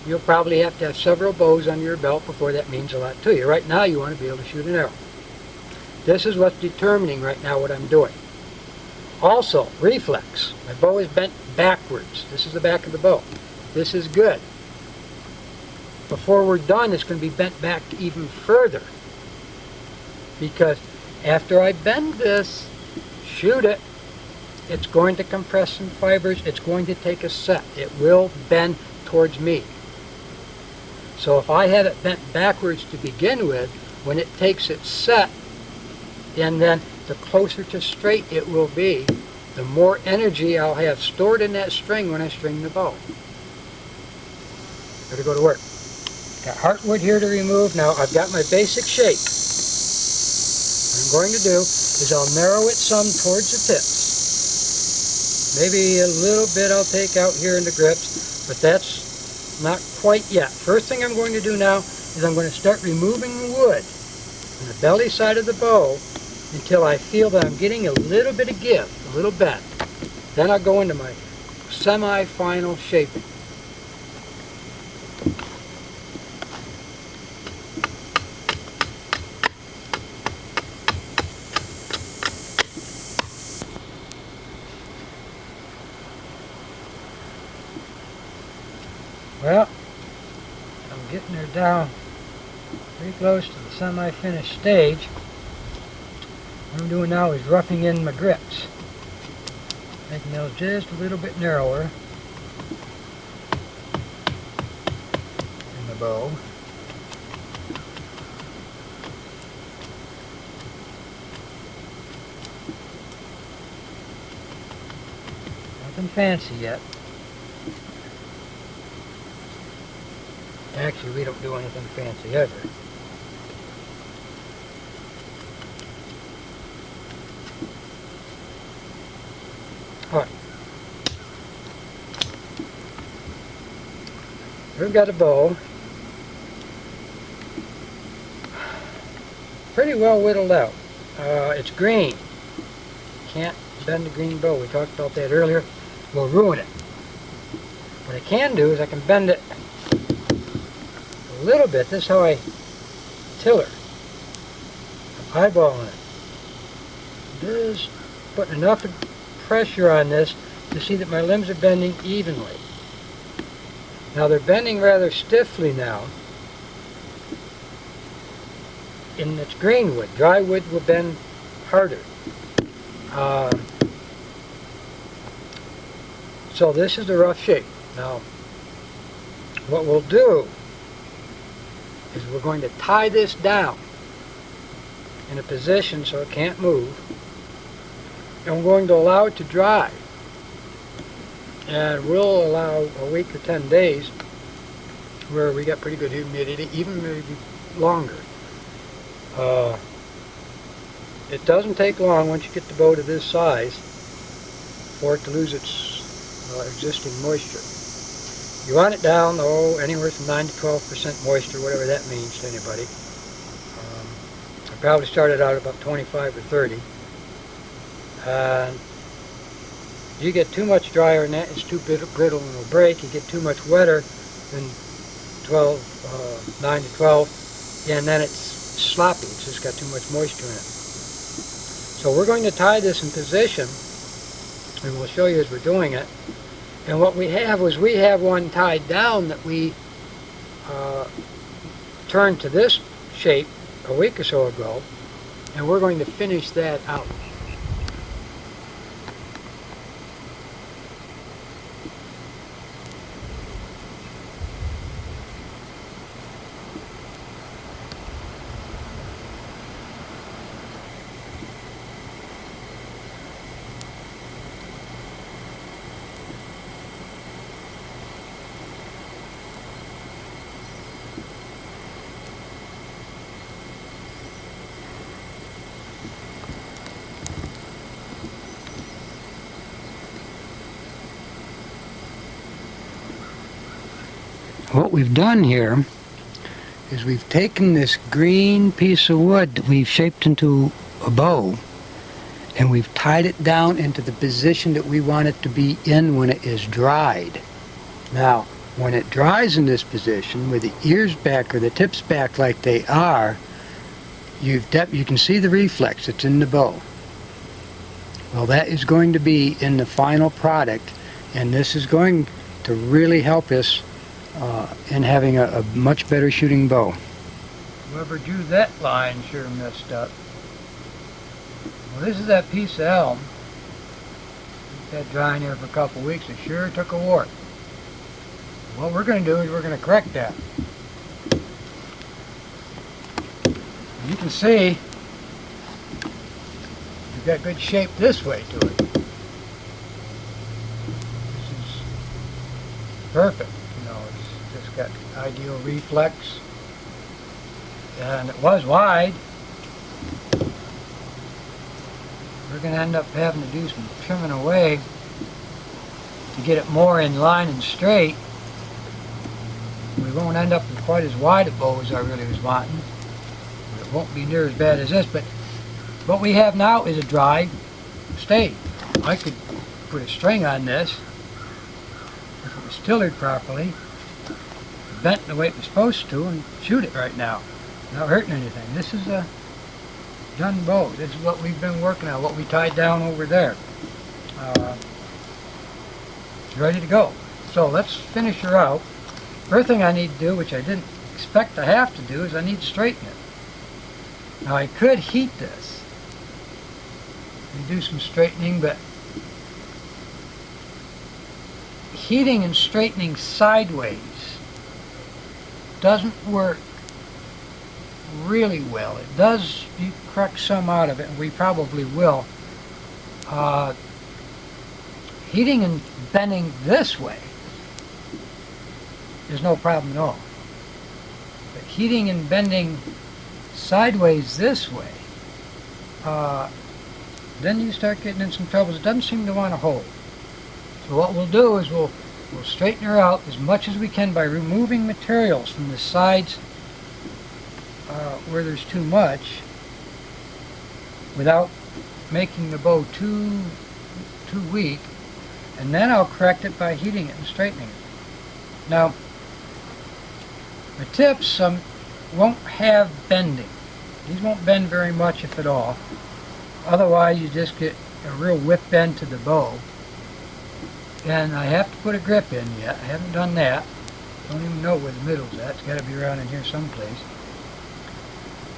you'll probably have to have several bows under your belt before that means a lot to you. Right now you want to be able to shoot an arrow. This is what's determining right now what I'm doing. Also, reflex. My bow is bent backwards. This is the back of the bow. This is good. Before we're done, it's going to be bent back even further. Because after I bend this, shoot it, it's going to compress some fibers. It's going to take a set. It will bend towards me. So if I have it bent backwards to begin with, when it takes its set, and then the closer to straight it will be, the more energy I'll have stored in that string when I string the bow. Better go to work. Got heartwood here to remove. Now I've got my basic shape. What I'm going to do is I'll narrow it some towards the tips. Maybe a little bit I'll take out here in the grips, but that's not quite yet. First thing I'm going to do now is I'm going to start removing the wood from the belly side of the bow until I feel that I'm getting a little bit of give, a little bend. Then I'll go into my semi-final shaping. Well, I'm getting her down pretty close to the semi-finished stage. What I'm doing now is roughing in my grips, making those just a little bit narrower in the bow. Nothing fancy yet. Actually, we don't do anything fancy ever. Alright. We've got a bow. Pretty well whittled out. It's green. Can't bend the green bow. We talked about that earlier. We'll ruin it. What I can do is I can bend it a little bit. This is how I tiller. I'm eyeballing it. Just putting enough pressure on this to see that my limbs are bending evenly. Now they're bending rather stiffly now. And it's green wood. Dry wood will bend harder. So this is the rough shape. Now what we'll do is we're going to tie this down in a position so it can't move, and we're going to allow it to dry, and we'll allow a week or 10 days where we get pretty good humidity, even maybe longer. It doesn't take long once you get the bow to this size for it to lose its existing moisture. You want it down, anywhere from 9 to 12% moisture, whatever that means to anybody. I probably started out about 25 or 30. You get too much drier than that, it's too brittle and it'll break. You get too much wetter than 9 to 12, and then it's sloppy. It's just got too much moisture in it. So we're going to tie this in position, and we'll show you as we're doing it. And what we have was we have one tied down that we turned to this shape a week or so ago, and we're going to finish that out. What we've done here is we've taken this green piece of wood that we've shaped into a bow, and we've tied it down into the position that we want it to be in when it is dried. Now, when it dries in this position, with the ears back or the tips back like they are, you can see the reflex that's in the bow. Well, that is going to be in the final product, and this is going to really help us in having a much better shooting bow. Whoever drew that line sure messed up. Well, this is that piece of elm. That drying here for a couple of weeks. It sure took a wart. What we're going to do is we're going to correct that. You can see we've got good shape this way to it. This is perfect. It's got ideal reflex, and it was wide. We're going to end up having to do some trimming away to get it more in line and straight. We won't end up with quite as wide a bow as I really was wanting. It won't be near as bad as this, but what we have now is a dry stave. I could put a string on this if it was tillered properly, bent the way it was supposed to, and shoot it right now without hurting anything. This is a done bow. This is what we've been working on, what we tied down over there. It's ready to go. So let's finish her out. First thing I need to do, which I didn't expect to have to do, is I need to straighten it. Now I could heat this and do some straightening, but heating and straightening sideways doesn't work really well. It does, you correct some out of it, and we probably will. Heating and bending this way is no problem at all. But heating and bending sideways this way, then you start getting in some troubles. It doesn't seem to want to hold. So what we'll do is we'll straighten her out as much as we can by removing materials from the sides where there's too much, without making the bow too weak, and then I'll correct it by heating it and straightening it. Now, the tips won't have bending. These won't bend very much, if at all. Otherwise, you just get a real whip bend to the bow. And I have to put a grip in yet. I haven't done that. Don't even know where the middle's at. It's got to be around in here someplace.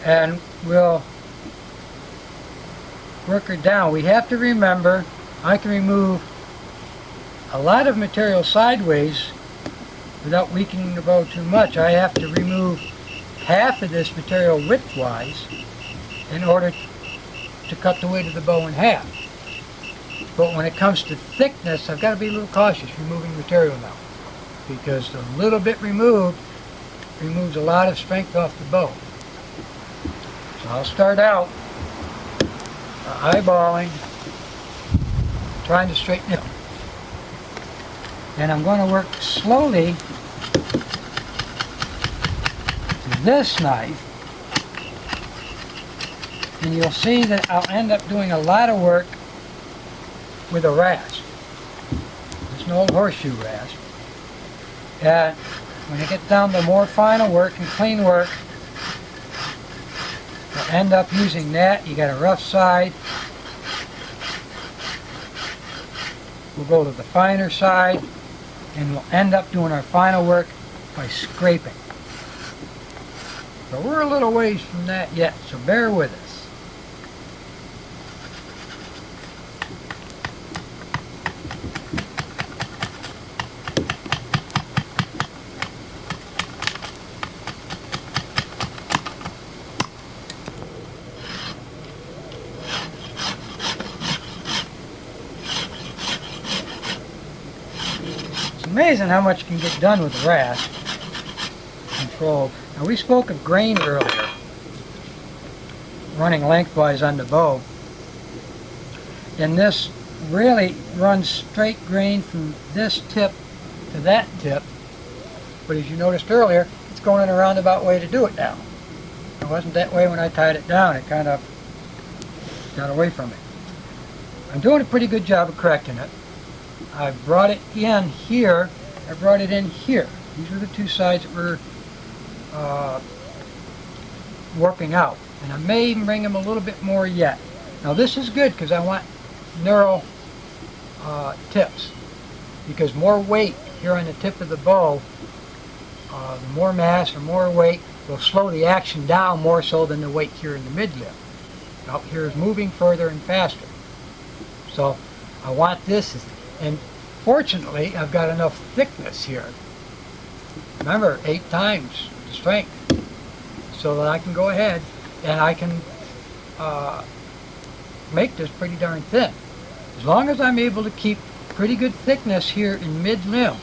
And we'll work her down. We have to remember, I can remove a lot of material sideways without weakening the bow too much. I have to remove half of this material widthwise in order to cut the weight of the bow in half. But when it comes to thickness, I've got to be a little cautious removing material now, because a little bit removed removes a lot of strength off the bow. So I'll start out eyeballing, trying to straighten it. And I'm going to work slowly to this knife, and you'll see that I'll end up doing a lot of work with a rasp. It's an old horseshoe rasp. And when I get down to more final work and clean work, end up using that. You got a rough side. We'll go to the finer side, and we'll end up doing our final work by scraping. But we're a little ways from that yet, so bear with us. Amazing how much can get done with the rasp control. Now we spoke of grain earlier, running lengthwise on the bow, and this really runs straight grain from this tip to that tip, but as you noticed earlier, it's going in a roundabout way to do it now. It wasn't that way when I tied it down. It kind of got away from it. I'm doing a pretty good job of correcting it. I brought it in here, I brought it in here. These are the two sides that we're warping out. And I may even bring them a little bit more yet. Now this is good because I want narrow tips. Because more weight here on the tip of the bow, the more mass or more weight will slow the action down more so than the weight here in the mid-lip. Out here is moving further and faster. So I want this. And fortunately, I've got enough thickness here. Remember, 8 times the strength. So that I can go ahead and I can make this pretty darn thin. As long as I'm able to keep pretty good thickness here in mid-limb,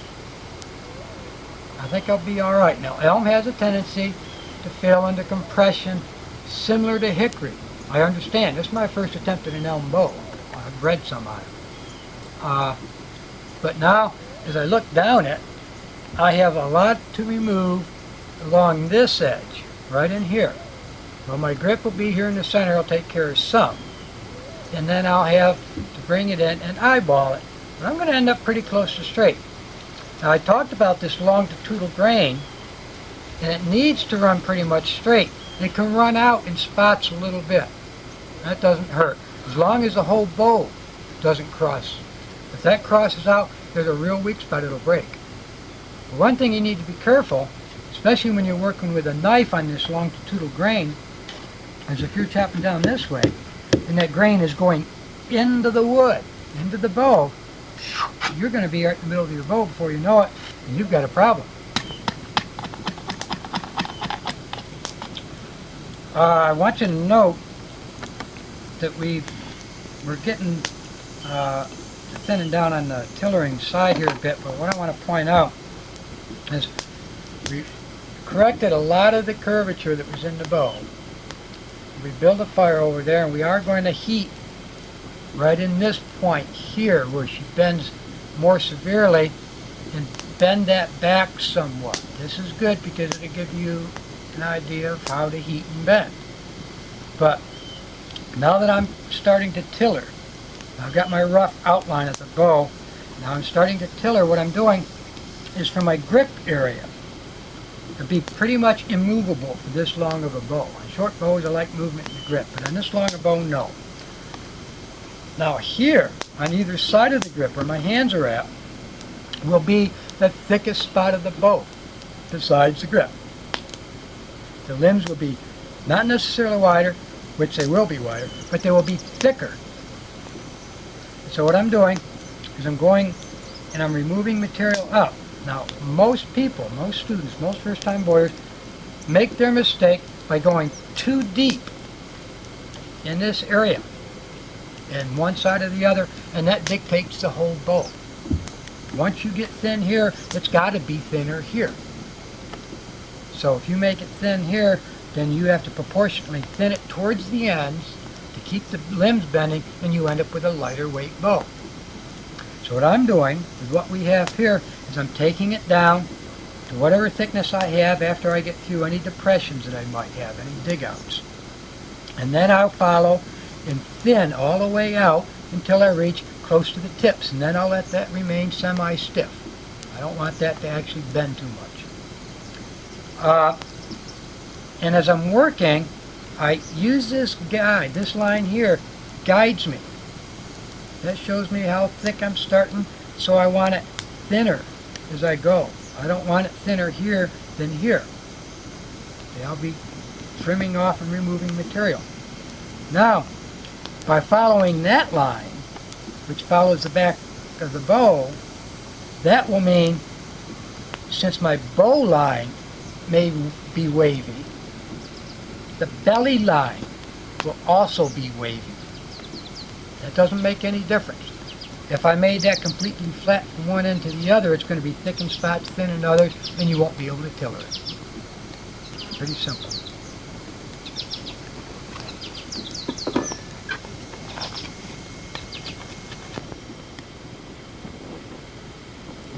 I think I'll be alright. Now, elm has a tendency to fail under compression similar to hickory. I understand. This is my first attempt at an elm bow. I've read some on it. But now, as I look down it, I have a lot to remove along this edge, right in here. Well, my grip will be here in the center. I'll take care of some. And then I'll have to bring it in and eyeball it. But I'm going to end up pretty close to straight. Now, I talked about this longitudinal grain, and it needs to run pretty much straight. It can run out in spots a little bit. That doesn't hurt, as long as the whole bow doesn't cross. If that crosses out, there's a real weak spot, it'll break. But one thing you need to be careful, especially when you're working with a knife on this longitudinal grain, is if you're chopping down this way, and that grain is going into the wood, into the bow, you're going to be right in the middle of your bow before you know it, and you've got a problem. I want you to note that we're getting thinning down on the tillering side here a bit, but what I want to point out is we corrected a lot of the curvature that was in the bow. We built a fire over there, and we are going to heat right in this point here where she bends more severely and bend that back somewhat. This is good because it'll give you an idea of how to heat and bend. But now that I'm starting to tiller, I've got my rough outline of the bow. Now I'm starting to tiller. What I'm doing is for my grip area to be pretty much immovable for this long of a bow. On short bows I like movement in the grip, but on this long a bow, no. Now here, on either side of the grip where my hands are at, will be the thickest spot of the bow besides the grip. The limbs will be not necessarily wider, which they will be wider, but they will be thicker. So what I'm doing is I'm going and I'm removing material up. Now most people, most students, most first-time bowers make their mistake by going too deep in this area and one side or the other, and that dictates the whole bow. Once you get thin here, it's got to be thinner here. So if you make it thin here, then you have to proportionately thin it towards the ends to keep the limbs bending, and you end up with a lighter weight bow. So what I'm doing with what we have here is I'm taking it down to whatever thickness I have after I get through any depressions that I might have, any dig outs. And then I'll follow and thin all the way out until I reach close to the tips, and then I'll let that remain semi-stiff. I don't want that to actually bend too much. And as I'm working, I use this guide, this line here guides me. That shows me how thick I'm starting, so I want it thinner as I go. I don't want it thinner here than here. Okay, I'll be trimming off and removing material. Now, by following that line, which follows the back of the bow, that will mean, since my bow line may be wavy, the belly line will also be wavy. That doesn't make any difference. If I made that completely flat from one end to the other, it's going to be thick in spots, thin in others, and you won't be able to tiller it. Pretty simple.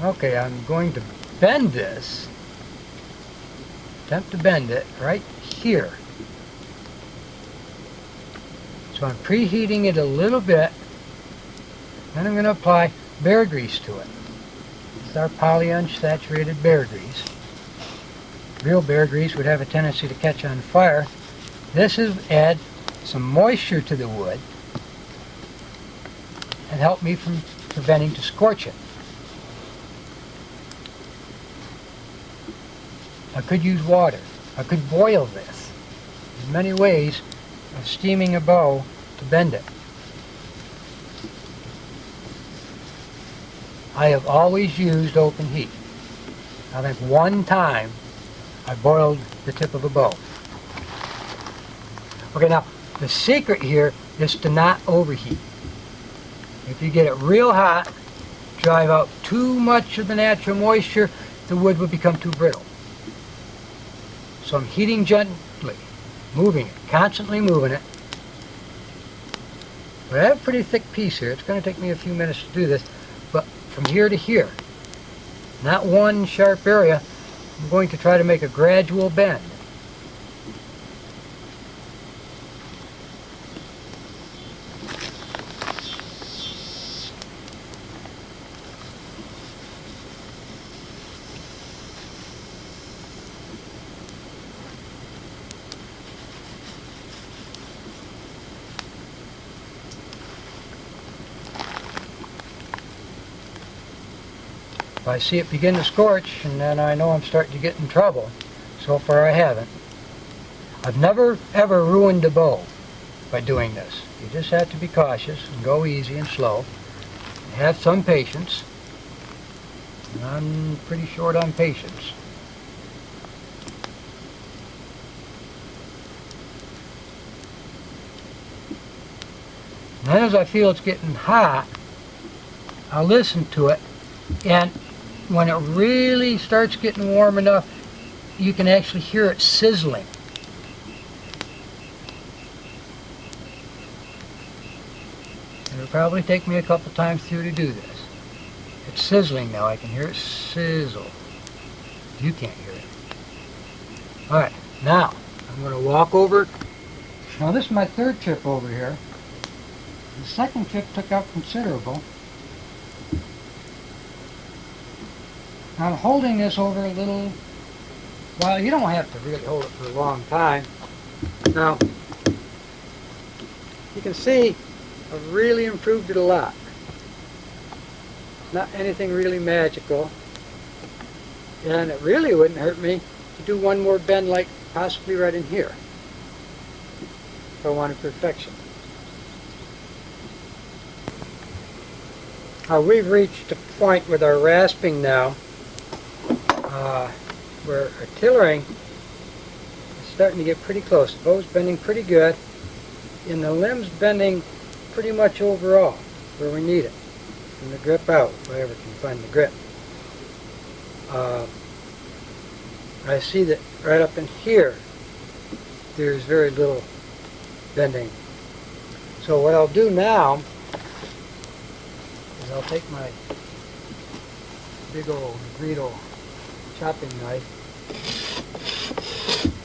Okay, I'm going to bend this, attempt to bend it right here. So I'm preheating it a little bit, then I'm going to apply bear grease to it. This is our polyunsaturated bear grease. Real bear grease would have a tendency to catch on fire. This is add some moisture to the wood and help me from preventing to scorch it. I could use water. I could boil this. There's many ways of steaming a bow to bend it. I have always used open heat. I think one time I boiled the tip of a bow. Okay, now the secret here is to not overheat. If you get it real hot, drive out too much of the natural moisture, the wood will become too brittle. So I'm heating gently, moving it, constantly moving it. But I have a pretty thick piece here. It's going to take me a few minutes to do this, but from here to here, not one sharp area, I'm going to try to make a gradual bend. If I see it begin to scorch, and then I know I'm starting to get in trouble. So far I haven't. I've never ever ruined a bow by doing this. You just have to be cautious and go easy and slow. Have some patience. And I'm pretty short on patience. And then as I feel it's getting hot, I'll listen to it, and when it really starts getting warm enough, you can actually hear it sizzling. It'll probably take me a couple times through to do this. It's sizzling now. I can hear it sizzle. You can't hear it. Alright, now I'm going to walk over. Now this is my third chip over here. The second chip took out considerable. I'm holding this over a little while. You don't have to really hold it for a long time. Now, you can see I've really improved it a lot. Not anything really magical. And it really wouldn't hurt me to do one more bend, like possibly right in here, if I wanted perfection. We've reached a point with our rasping now where our tillering is starting to get pretty close. The bow's bending pretty good, and the limb's bending pretty much overall where we need it, from the grip out, wherever can find the grip. I see that right up in here there's very little bending. So what I'll do now is I'll take my big old Greedo chopping knife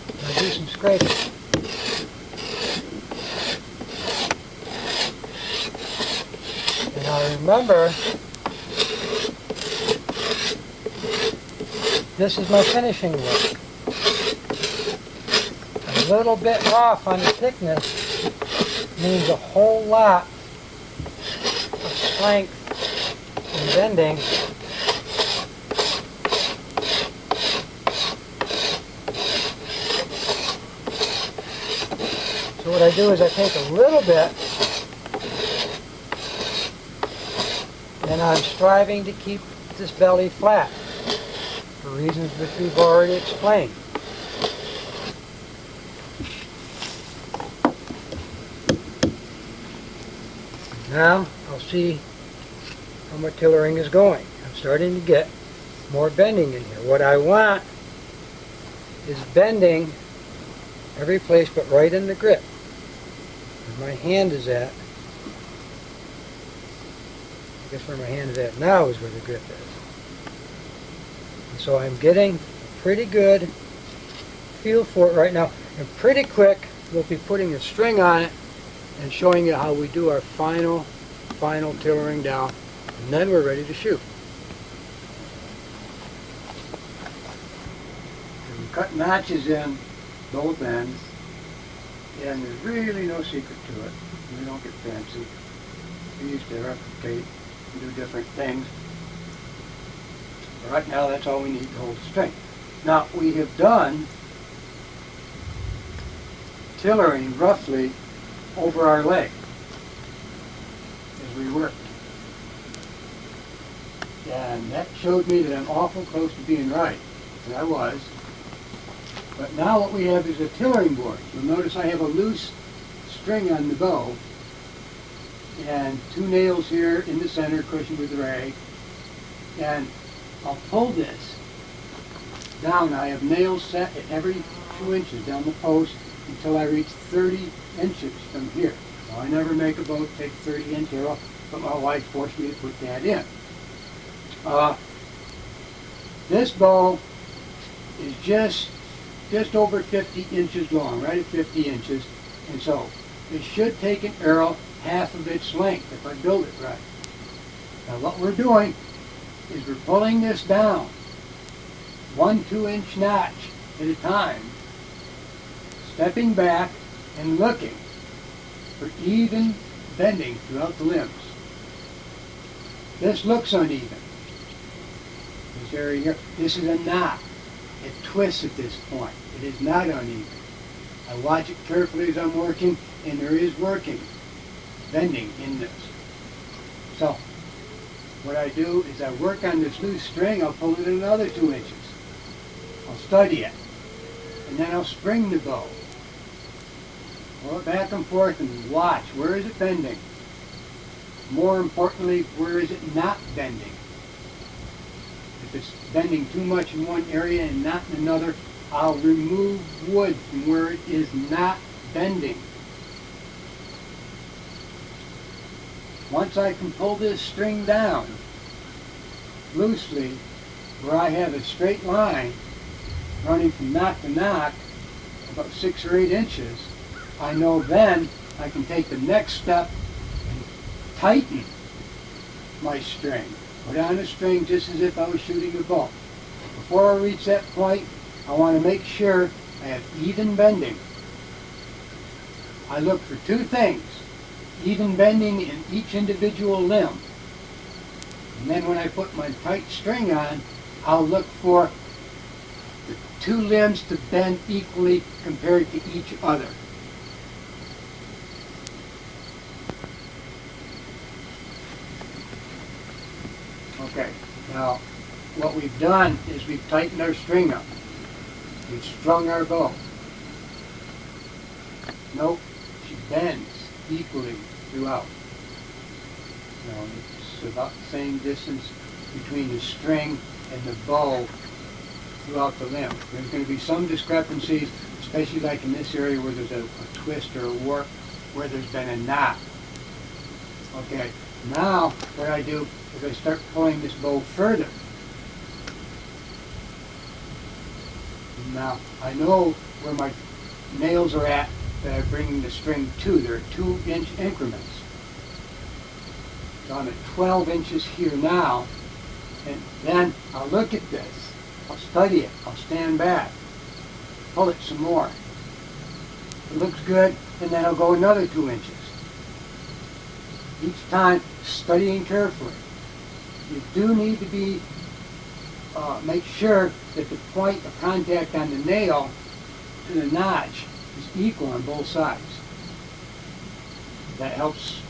and I'll do some scraping. And I'll remember this is my finishing look. I little bit off on the thickness means a whole lot of strength and bending. So what I do is I take a little bit, and I'm striving to keep this belly flat for reasons which we've already explained. Now I'll see how my tillering is going. I'm starting to get more bending in here. What I want is bending every place but right in the grip. Where my hand is at. I guess where my hand is at now is where the grip is. And so I'm getting a pretty good feel for it right now. And pretty quick we'll be putting a string on it and showing you how we do our final tillering down, and then we're ready to shoot. And we cut notches in both ends, and there's really no secret to it. We don't get fancy. We used to replicate and do different things. But right now that's all we need to hold the string. Now we have done tillering roughly over our leg as we worked. And that showed me that I'm awful close to being right, and I was. But now what we have is a tillering board. You'll notice I have a loose string on the bow and 2 nails here in the center cushioned with rag. And I'll pull this down. I have nails set at every 2 inches down the post until I reach 30 inches from here. Now, I never make a boat take 30-inch arrow, but my wife forced me to put that in. This bow is just over 50 inches long, right at 50 inches, and so it should take an arrow half of its length if I build it right. Now what we're doing is we're pulling this down 1 2-inch notch at a time, stepping back and looking for even bending throughout the limbs. This looks uneven. This area here, this is a knot. It twists at this point. It is not uneven. I watch it carefully as I'm working, and there is working, bending in this. So, what I do is I work on this loose string, I'll pull it another 2 inches. I'll study it, and then I'll spring the bow. Pull it back and forth and watch. Where is it bending? More importantly, where is it not bending? If it's bending too much in one area and not in another, I'll remove wood from where it is not bending. Once I can pull this string down loosely, where I have a straight line running from knot to knot, about 6 or 8 inches, I know then I can take the next step and tighten my string. Put on a string just as if I was shooting a bow. Before I reach that point, I want to make sure I have even bending. I look for 2 things: even bending in each individual limb. And then when I put my tight string on, I'll look for the 2 limbs to bend equally compared to each other. Okay, now what we've done is we've tightened our string up. We've strung our bow. Nope, she bends equally throughout. Now it's about the same distance between the string and the bow throughout the limb. There's going to be some discrepancies, especially like in this area where there's a twist or a warp, where there's been a knot. Okay, now what I do is I start pulling this bow further. Now I know where my nails are at that I'm bringing the string to. They're 2-inch increments. So I'm at 12 inches here now, and then I'll look at this. I'll study it. I'll stand back, pull it some more. it looks good, and then I'll go another 2 inches. Each time, studying carefully. You do need to be, make sure that the point of contact on the nail to the notch is equal on both sides. That helps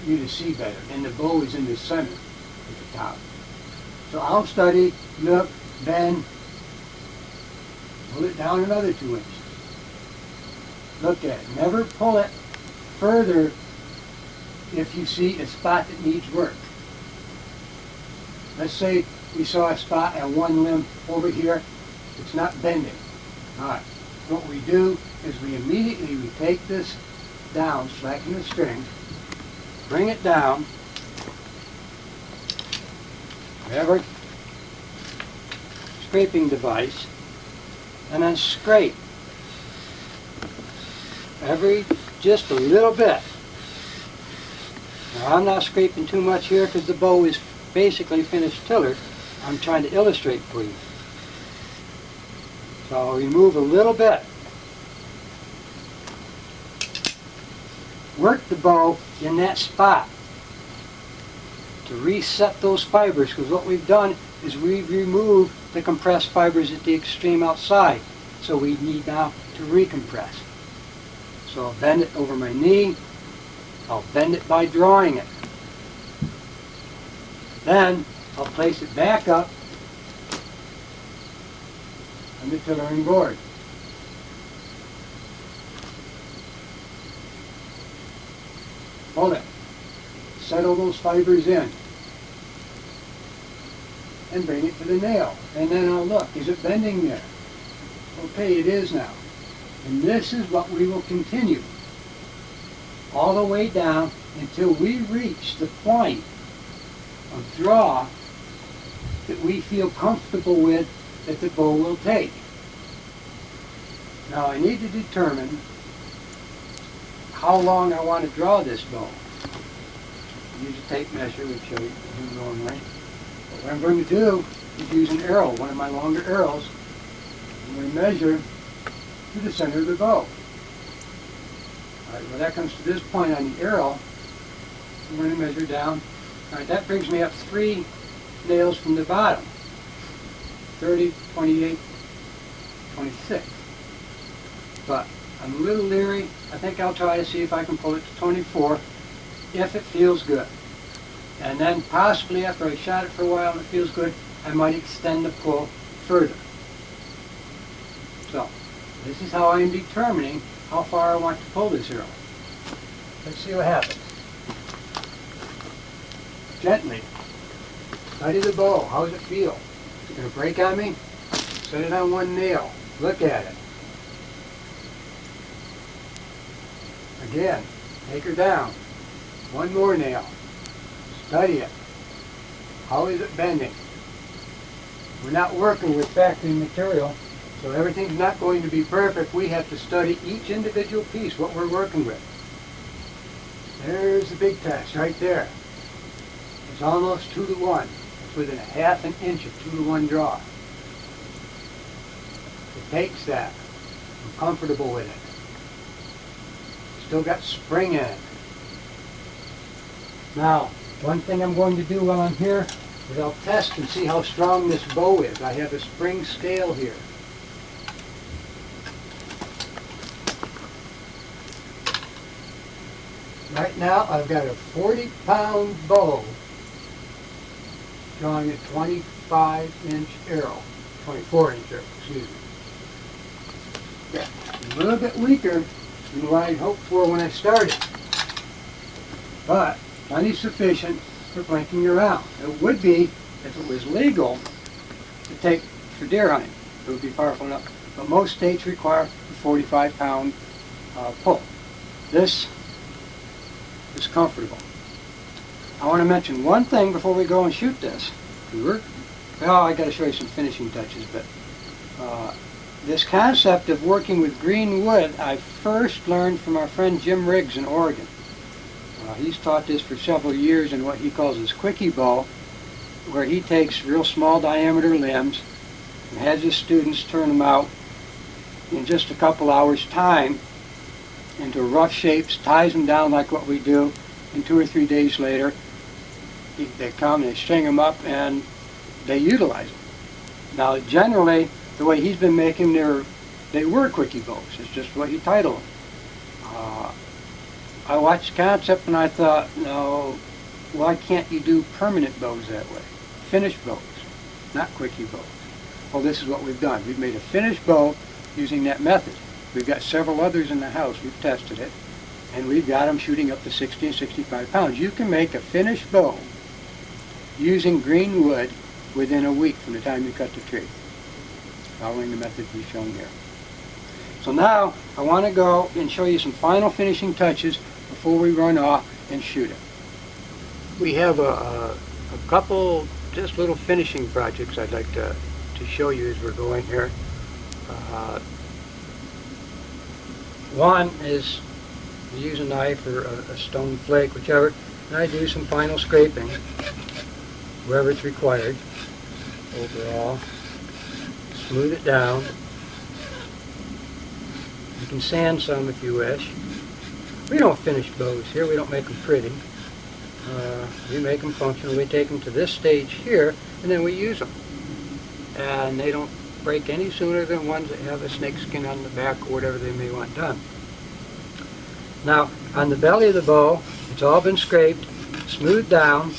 you to see better. And the bow is in the center at the top. So I'll study, look, bend, pull it down another 2 inches. Look at it. Never pull it further if you see a spot that needs work. Let's say we saw a spot at one limb over here. It's not bending. All right. What we do is we take this down, slacken the string, bring it down, whatever scraping device, and then scrape just a little bit. Now I'm not scraping too much here because the bow is basically finished tiller. I'm trying to illustrate for you. So I'll remove a little bit. Work the bow in that spot to reset those fibers, because what we've done is we've removed the compressed fibers at the extreme outside. So we need now to recompress. So I'll bend it over my knee. I'll bend it by drawing it. Then I'll place it back up on the tillering board. Hold it. Settle those fibers in. And bring it to the nail. And then I'll look. Is it bending there? Okay, it is now. And this is what we will continue all the way down until we reach the point of draw that we feel comfortable with that the bow will take. Now I need to determine how long I want to draw this bow. Use a tape measure, which I do normally. But what I'm going to do is use an arrow, one of my longer arrows. I'm going to measure to the center of the bow. All right, well that comes to this point on the arrow. I'm going to measure down. All right, that brings me up 3 nails from the bottom. 30, 28, 26. But I'm a little leery. I think I'll try to see if I can pull it to 24 if it feels good. And then possibly after I shot it for a while and it feels good, I might extend the pull further. So, this is how I'm determining how far I want to pull this arrow. Let's see what happens. Gently. Study the bow. How does it feel? Is it going to break on me? Set it on one nail. Look at it. Again, take her down. One more nail. Study it. How is it bending? We're not working with factory material, so everything's not going to be perfect. We have to study each individual piece, what we're working with. There's the big test right there. It's almost 2 to 1. It's within a half an inch of 2 to 1 draw. It takes that. I'm comfortable with it. Still got spring in it. Now, one thing I'm going to do while I'm here is I'll test and see how strong this bow is. I have a spring scale here. Right now I've got a 40-pound bow drawing a 25-inch arrow, 24-inch arrow, excuse me. Yeah, a little bit weaker than what I'd hoped for when I started, but plenty sufficient for blinking around. It would be if it was legal to take for deer hunting. It would be powerful enough, but most states require a 45-pound pull. This is comfortable. I want to mention one thing before we go and shoot this. I got to show you some finishing touches, but this concept of working with green wood I first learned from our friend Jim Riggs in Oregon. He's taught this for several years in what he calls his quickie bow, where he takes real small diameter limbs and has his students turn them out in just a couple hours time into rough shapes, ties them down like what we do, and 2 or 3 days later they come, they string them up, and they utilize them. Now generally, the way he's been making they were quickie bows. It's just what he titled them. I watched the concept and I thought, no, why can't you do permanent bows that way? Finished bows, not quickie bows. Well, this is what we've done. We've made a finished bow using that method. We've got several others in the house. We've tested it, and we've got them shooting up to 60 and 65 pounds. You can make a finished bow using green wood within a week from the time you cut the tree, following the method we've shown here. So now I want to go and show you some final finishing touches before we run off and shoot it. We have a couple just little finishing projects I'd like to show you as we're going here. One is you use a knife or a stone flake, whichever, and I do some final scraping wherever it's required. Overall, smooth it down. You can sand some if you wish. We don't finish bows here. We don't make them pretty. We make them functional. We take them to this stage here, and then we use them. And they don't break any sooner than ones that have a snake skin on the back or whatever they may want done. Now, on the belly of the bow, it's all been scraped, smoothed down,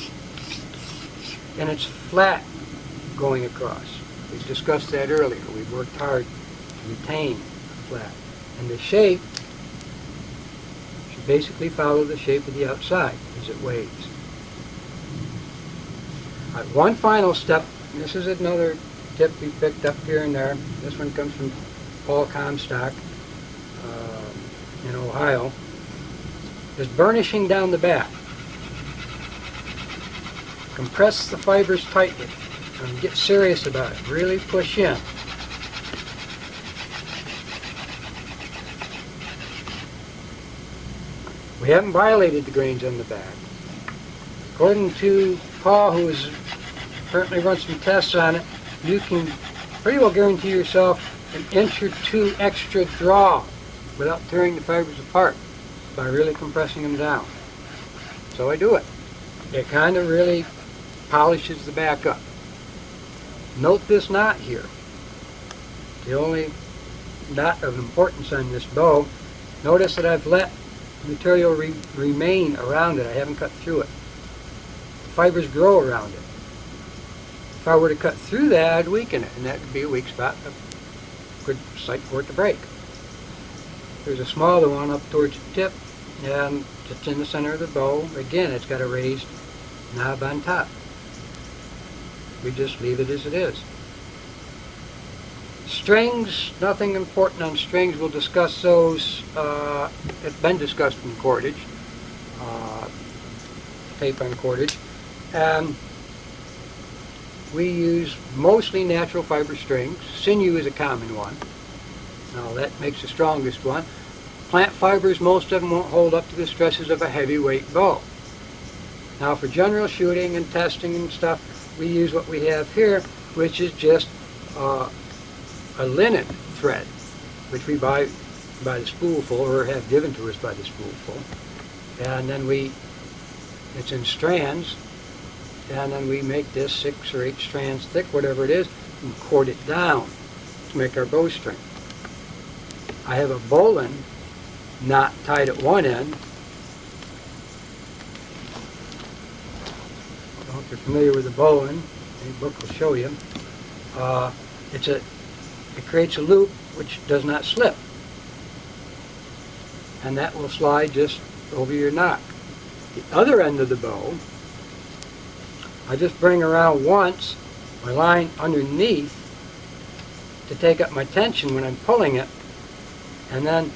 and it's flat going across. We discussed that earlier. We've worked hard to retain flat. And the shape should basically follow the shape of the outside as it waves. All right, one final step, and this is another tip we picked up here and there. This one comes from Paul Comstock in Ohio, is burnishing down the back. Compress the fibers tightly and get serious about it. Really push in. We haven't violated the grains on the back. According to Paul, who has currently run some tests on it, you can pretty well guarantee yourself an inch or two extra draw without tearing the fibers apart by really compressing them down. So I do it. It kind of really polishes the back up. Note this knot here. The only knot of importance on this bow. Notice that I've let material remain around it. I haven't cut through it. The fibers grow around it. If I were to cut through that, I'd weaken it, and that would be a weak spot, a good site for it to break. There's a smaller one up towards the tip, and it's in the center of the bow. Again, it's got a raised knob on top. We just leave it as it is. Strings, nothing important on strings. We'll discuss those. It's been discussed in cordage, tape on cordage. And we use mostly natural fiber strings. Sinew is a common one. Now that makes the strongest one. Plant fibers, most of them won't hold up to the stresses of a heavyweight bow. Now for general shooting and testing and stuff, we use what we have here, which is just a linen thread, which we buy by the spoolful or have given to us by the spoolful. And then it's in strands, and then we make this 6 or 8 strands thick, whatever it is, and cord it down to make our bowstring. I have a bowline knot tied at one end. I don't know if you're familiar with the bowline. The book will show you. It creates a loop which does not slip, and that will slide just over your nock. The other end of the bow, I just bring around once my line underneath to take up my tension when I'm pulling it, and then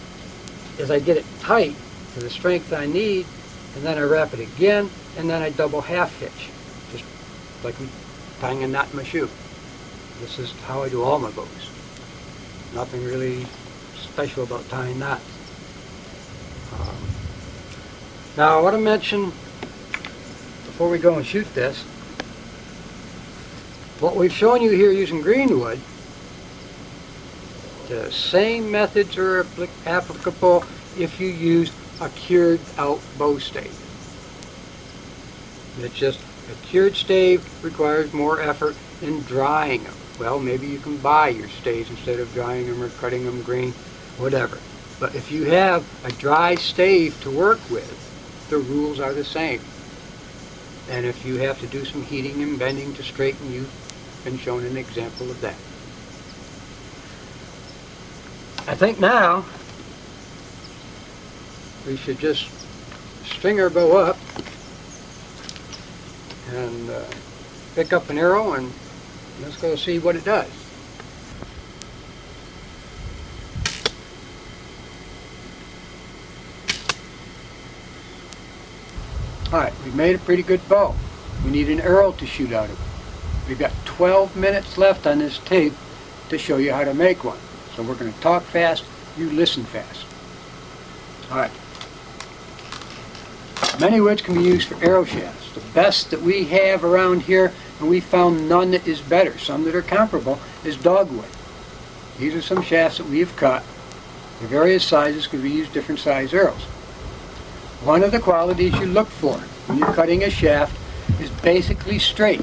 as I get it tight to the strength I need, and then I wrap it again, and then I double half hitch, just like I'm tying a knot in my shoe. This is how I do all my bows. Nothing really special about tying knots. Now I want to mention, before we go and shoot this, what we've shown you here using green wood The same methods are applicable if you use a cured out bow stave. It's just a cured stave requires more effort in drying them. Well, maybe you can buy your staves instead of drying them or cutting them green, whatever. But if you have a dry stave to work with, the rules are the same. And if you have to do some heating and bending to straighten, you've been shown an example of that. I think now we should just string our bow up and pick up an arrow and let's go see what it does. Alright, we've made a pretty good bow. We need an arrow to shoot out of it. We've got 12 minutes left on this tape to show you how to make one. So we're going to talk fast, you listen fast. Alright. Many woods can be used for arrow shafts. The best that we have around here, and we found none that is better, some that are comparable, is dogwood. These are some shafts that we have cut. They're various sizes because we use different size arrows. One of the qualities you look for when you're cutting a shaft is basically straight.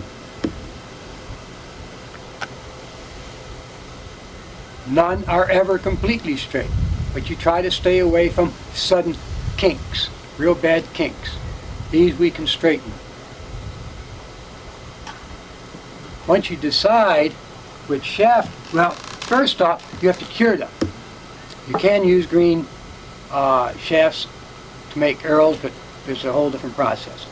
None are ever completely straight, but you try to stay away from sudden kinks, real bad kinks. These we can straighten. Once you decide which shaft, well, first off, you have to cure them. You can use green shafts to make arrows, but there's a whole different process.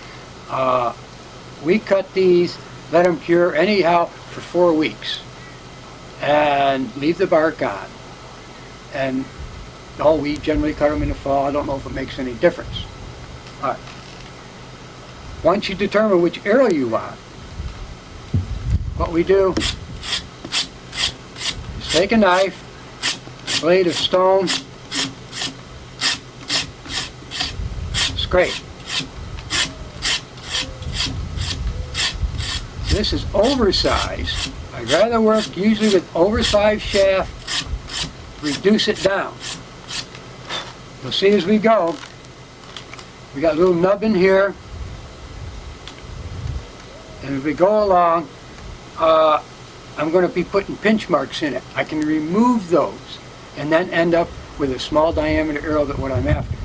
We cut these, let them cure anyhow for 4 weeks, and leave the bark on. And we generally cut them in the fall. I don't know if it makes any difference. All right. Once you determine which arrow you want, what we do is take a knife, a blade of stone, scrape. This is oversized. I'd rather work usually with oversized shaft, reduce it down. You'll see as we go, we got a little nub in here, and as we go along, I'm going to be putting pinch marks in it. I can remove those and then end up with a small diameter arrow that what I'm after.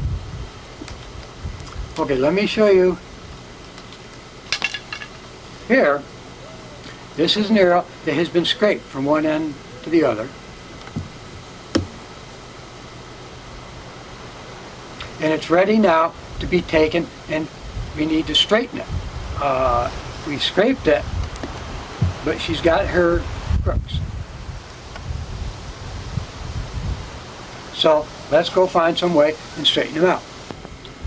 Okay, let me show you here. This is an arrow that has been scraped from one end to the other. And it's ready now to be taken, and we need to straighten it. We scraped it, but she's got her crooks. So let's go find some way and straighten them out.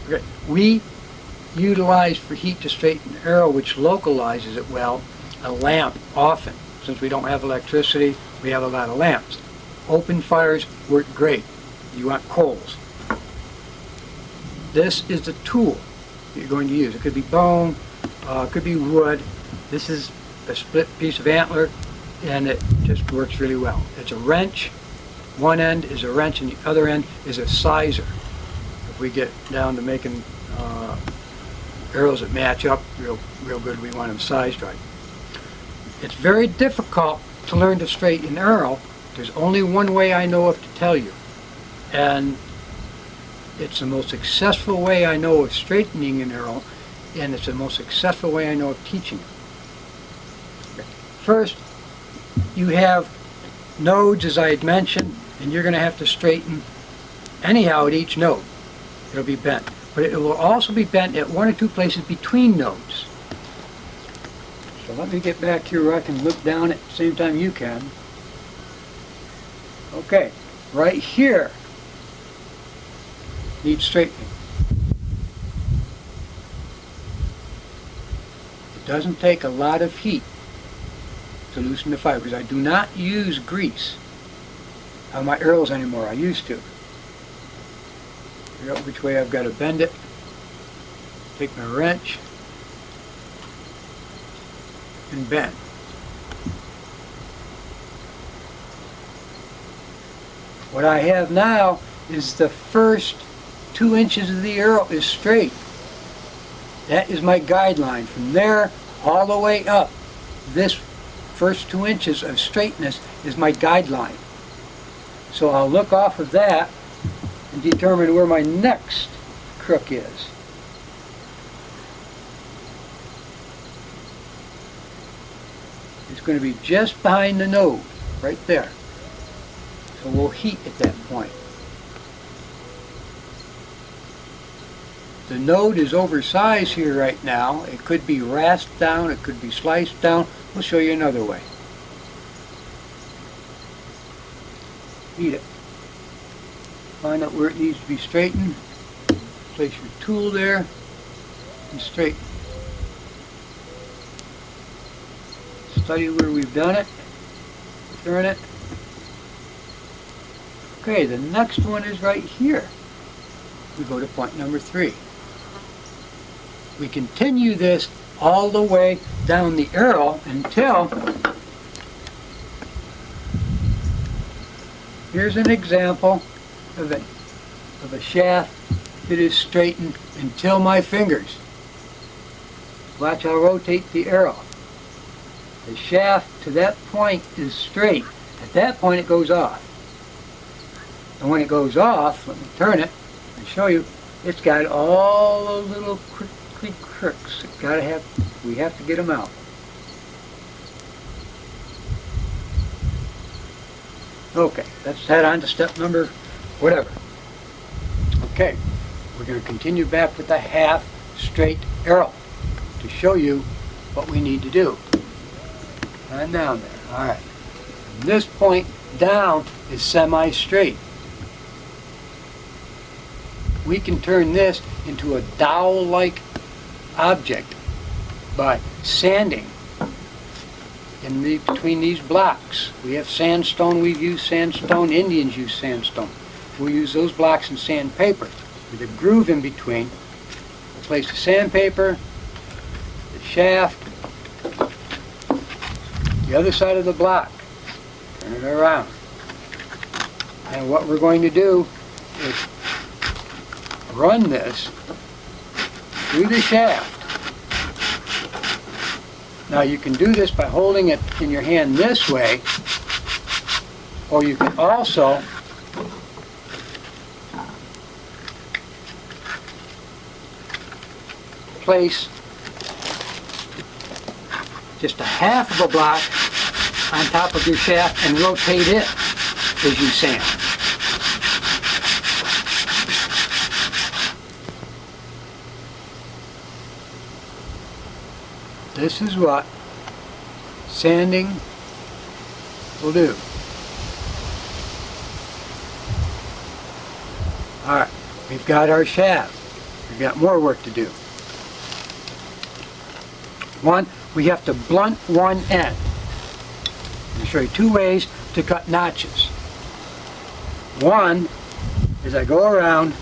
Okay. We utilize for heat to straighten the arrow, which localizes it well, a lamp often. Since we don't have electricity, we have a lot of lamps. Open fires work great. You want coals. This is the tool that you're going to use. It could be bone, it could be wood. This is a split piece of antler, and it just works really well. It's a wrench. One end is a wrench and the other end is a sizer. If we get down to making arrows that match up real good, we want them sized right. It's very difficult to learn to straighten an arrow. There's only one way I know of to tell you, and it's the most successful way I know of straightening an arrow, and it's the most successful way I know of teaching it. First, you have nodes, as I had mentioned, and you're going to have to straighten anyhow at each node. It'll be bent, but it will also be bent at one or two places between nodes. So let me get back here where I can look down at the same time you can. Okay, right here needs straightening. It doesn't take a lot of heat to loosen the fibers. I do not use grease on my arrows anymore. I used to. Figure out which way I've got to bend it. Take my wrench and bend. What I have now is the first 2 inches of the arrow is straight. That is my guideline. From there all the way up, this first 2 inches of straightness is my guideline. So I'll look off of that and determine where my next crook is. It's going to be just behind the node, right there. So we'll heat at that point. The node is oversized here right now. It could be rasped down, it could be sliced down. We'll show you another way. Heat it. Find out where it needs to be straightened. Place your tool there and straighten. Study where we've done it. Turn it. Okay, the next one is right here. We go to point number 3. We continue this all the way down the arrow until, here's an example of a shaft that is straightened until my fingers. Watch how I rotate the arrow. The shaft to that point is straight. At that point it goes off. And when it goes off, let me turn it and show you, it's got all those little crinkly crooks. We have to get them out. Okay, let's head on to step number whatever. Okay, we're going to continue back with the half straight arrow to show you what we need to do. And down there. Alright. From this point down is semi-straight. We can turn this into a dowel-like object by sanding between these blocks. We have sandstone, we've used sandstone, Indians use sandstone. We'll use those blocks in sandpaper with a groove in between. We'll place the sandpaper, the shaft, the other side of the block, turn it around. And what we're going to do is run this through the shaft. Now you can do this by holding it in your hand this way, or you can also place just a half of a block on top of your shaft and rotate it as you sand. This is what sanding will do. Alright, we've got our shaft. We've got more work to do. One, we have to blunt one end. I'll show you 2 ways to cut notches. One is I go around,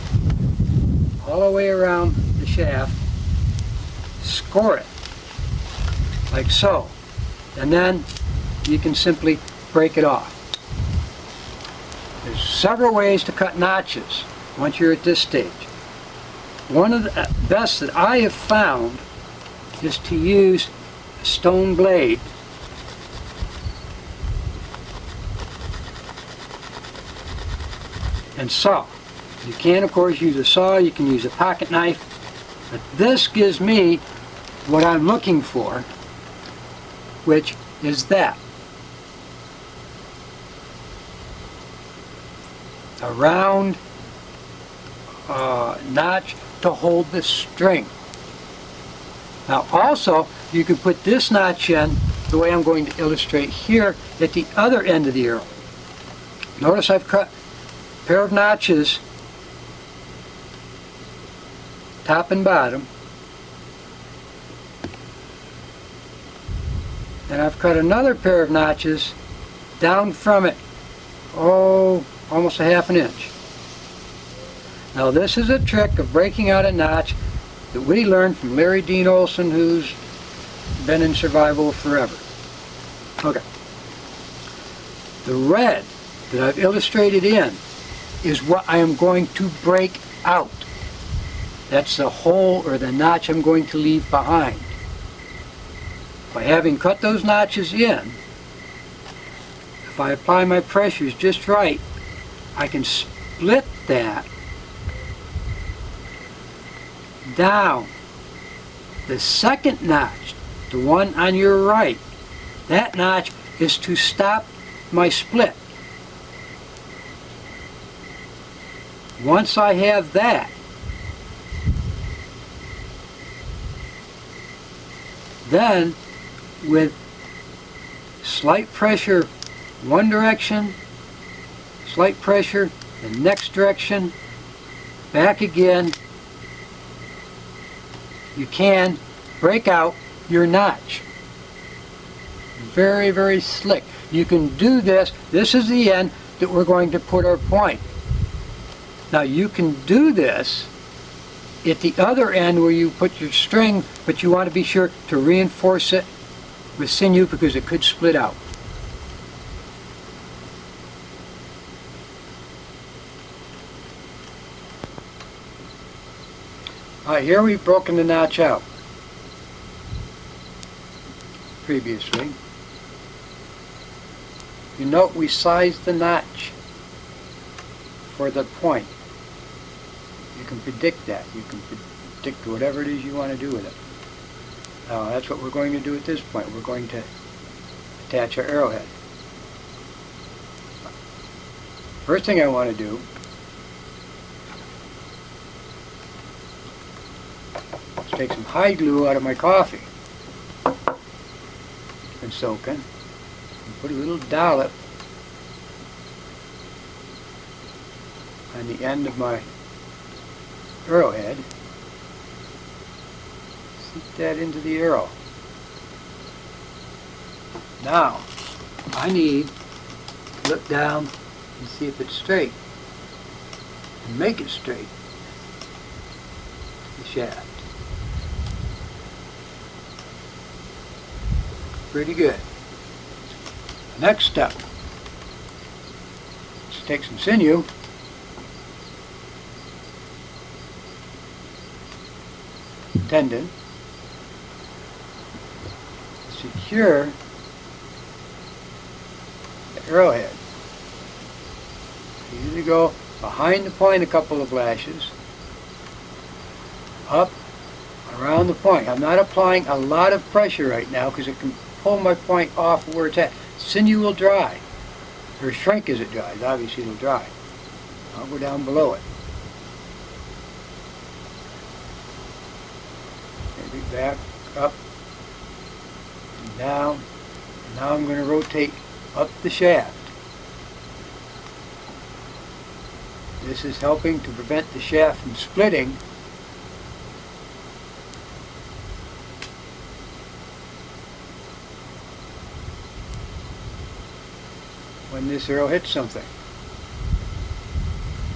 all the way around the shaft, score it, like so. And then you can simply break it off. There's several ways to cut notches once you're at this stage. One of the best that I have found is to use a stone blade and saw. You can of course use a saw, you can use a pocket knife, but this gives me what I'm looking for, which is that. A round notch to hold the string. Now also, you can put this notch in the way I'm going to illustrate here at the other end of the arrow. Notice I've cut a pair of notches, top and bottom, and I've cut another pair of notches down from it, almost a ½ inch. Now this is a trick of breaking out a notch that we learned from Larry Dean Olson, who's been in survival forever. Okay. The red that I've illustrated in is what I am going to break out. That's the hole or the notch I'm going to leave behind. By having cut those notches in, if I apply my pressures just right, I can split that down. The second notch, the one on your right, that notch is to stop my split. Once I have that, then with slight pressure one direction, slight pressure the next direction, back again, you can break out your notch. Very, very slick. You can do this. This is the end that we're going to put our point. Now you can do this at the other end where you put your string, but you want to be sure to reinforce it with sinew because it could split out. Alright, here we've broken the notch out previously. You note we sized the notch for the point. You can predict that. You can predict whatever it is you want to do with it. Now that's what we're going to do at this point. We're going to attach our arrowhead. First thing I want to do is take some hide glue out of my coffee. It's been soaking. And put a little dollop on the end of my arrowhead. Seep that into the arrow. Now, I need to look down and see if it's straight. And make it straight. The shaft. Pretty good. Next step. Let's take some sinew. Tendon. Secure the arrowhead. Easy to go behind the point a couple of lashes, up around the point. I'm not applying a lot of pressure right now because it can pull my point off where it's at. Sinew will dry, or shrink as it dries. Obviously it'll dry. I'll go down below it. Maybe back, up, and down. And now I'm going to rotate up the shaft. This is helping to prevent the shaft from splitting when this arrow hits something.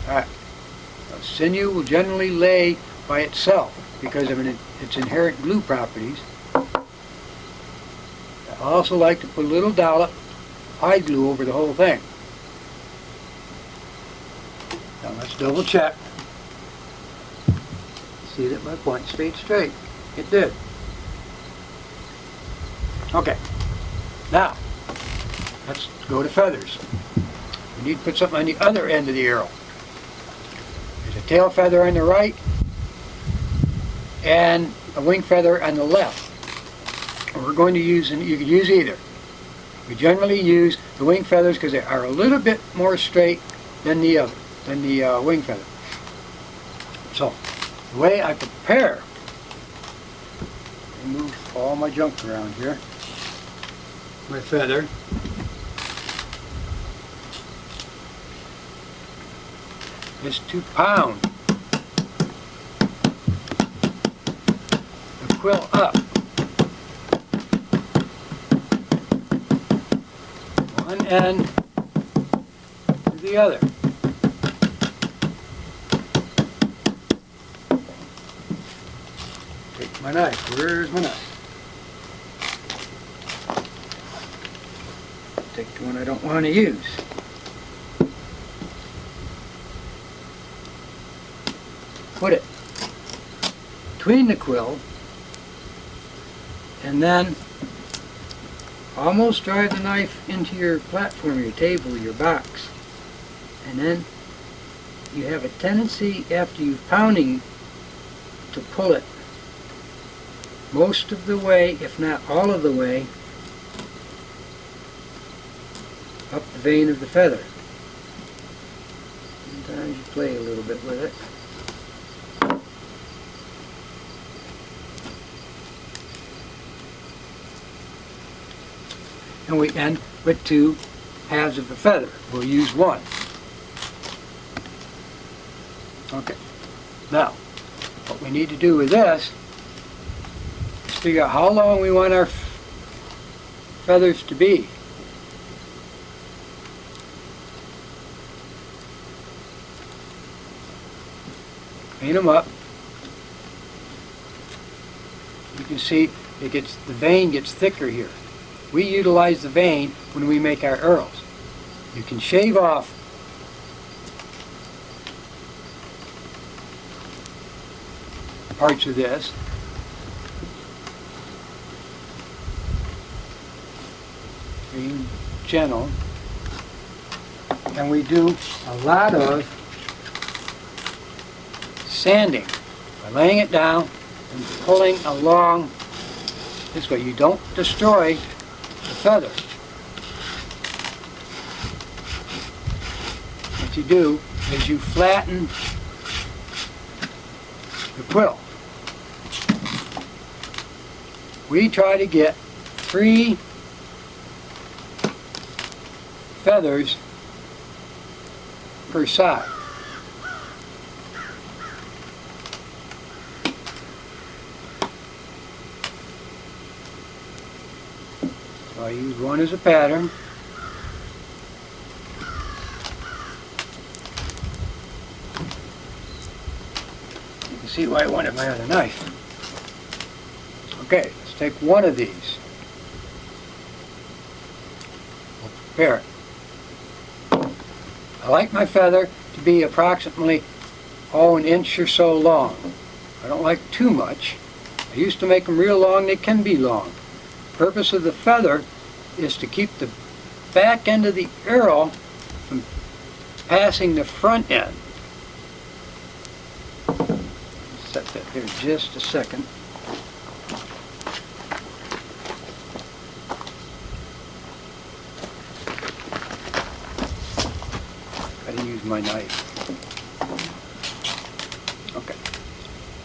Alright. Now, sinew will generally lay by itself because of its inherent glue properties. I also like to put a little dollop of hide glue over the whole thing. Now let's double check. See that my point stayed straight. It did. Okay. Now, let's go to feathers. We need to put something on the other end of the arrow. There's a tail feather on the right and a wing feather on the left. We're going to use, and you can use either. We generally use the wing feathers because they are a little bit more straight than the wing feather. So, the way I prepare, move all my junk around here. My feather. Is to pound the quill up. One end to the other. Take my knife. Where's my knife? Take the one I don't want to use. put it between the quill, and then almost drive the knife into your platform, your table, your box. And then you have a tendency, after you're pounding, to pull it most of the way, if not all of the way, up the vein of the feather. Sometimes you play a little bit with it. And we end with 2 halves of the feather. We'll use 1. Okay. Now, what we need to do with this is figure out how long we want our feathers to be. Clean them up. You can see the vein gets thicker here. We utilize the vein when we make our arrows. You can shave off parts of this. Being gentle. And we do a lot of sanding by laying it down and pulling along this way. You don't destroy the feather. What you do is you flatten the quill. We try to get 3 feathers per side. So I use 1 as a pattern. You can see why I wanted my other knife. Okay, let's take 1 of these. We'll prepare it. I like my feather to be approximately 1 inch or so long. I don't like too much. I used to make them real long. They can be long. The purpose of the feather is to keep the back end of the arrow from passing the front end. Set that there just a second. Gotta use my knife. Okay.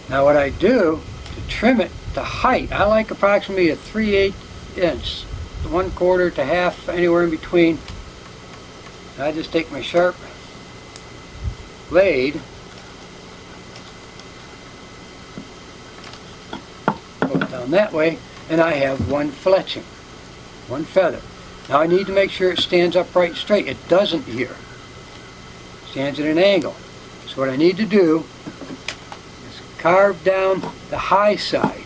Now what I do to trim it to height, I like approximately a 3/8 inch, 1/4 to half, anywhere in between. And I just take my sharp blade, pull it down that way, and I have 1 fletching, 1 feather. Now I need to make sure it stands upright straight. It doesn't here. It stands at an angle. So what I need to do is carve down the high side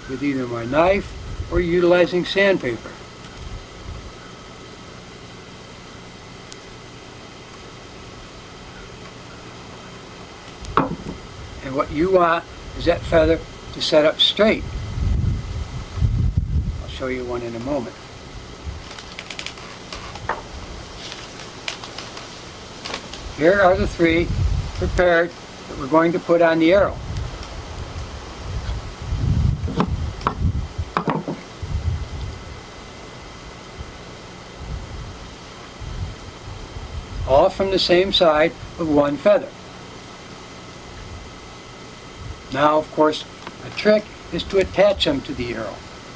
with either my knife or utilizing sandpaper. And what you want is that feather to set up straight. I'll show you one in a moment. Here are the 3 prepared that we're going to put on the arrow. All from the same side of 1 feather. Now, of course, a trick is to attach them to the arrow.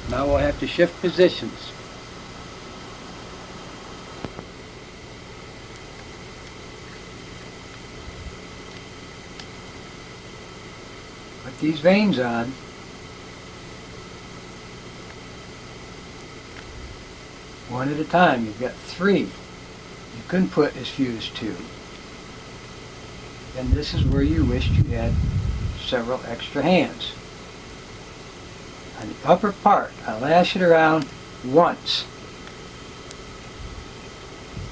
Now we'll have to shift positions. Put these veins on. One at a time. You've got 3. You couldn't put as few as 2. And this is where you wished you had several extra hands. On the upper part, I lash it around once.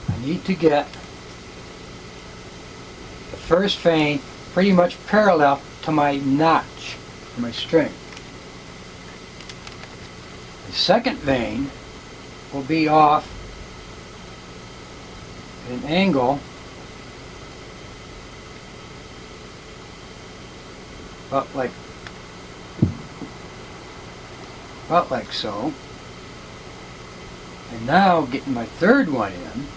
I need to get first vein pretty much parallel to my notch, my string. The second vein will be off at an angle about like so. And now getting my third one in.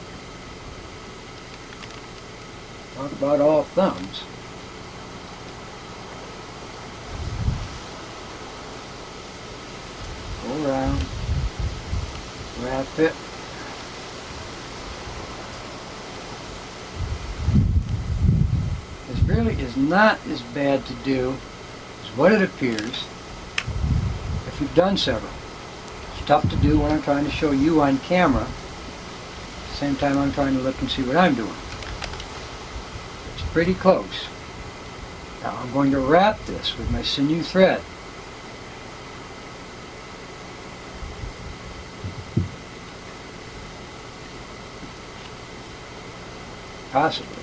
Talk about all thumbs. Go around, wrap it. This really is not as bad to do as what it appears if you've done several. It's tough to do when I'm trying to show you on camera. At the same time I'm trying to look and see what I'm doing. It's pretty close. Now I'm going to wrap this with my sinew thread. Possibly.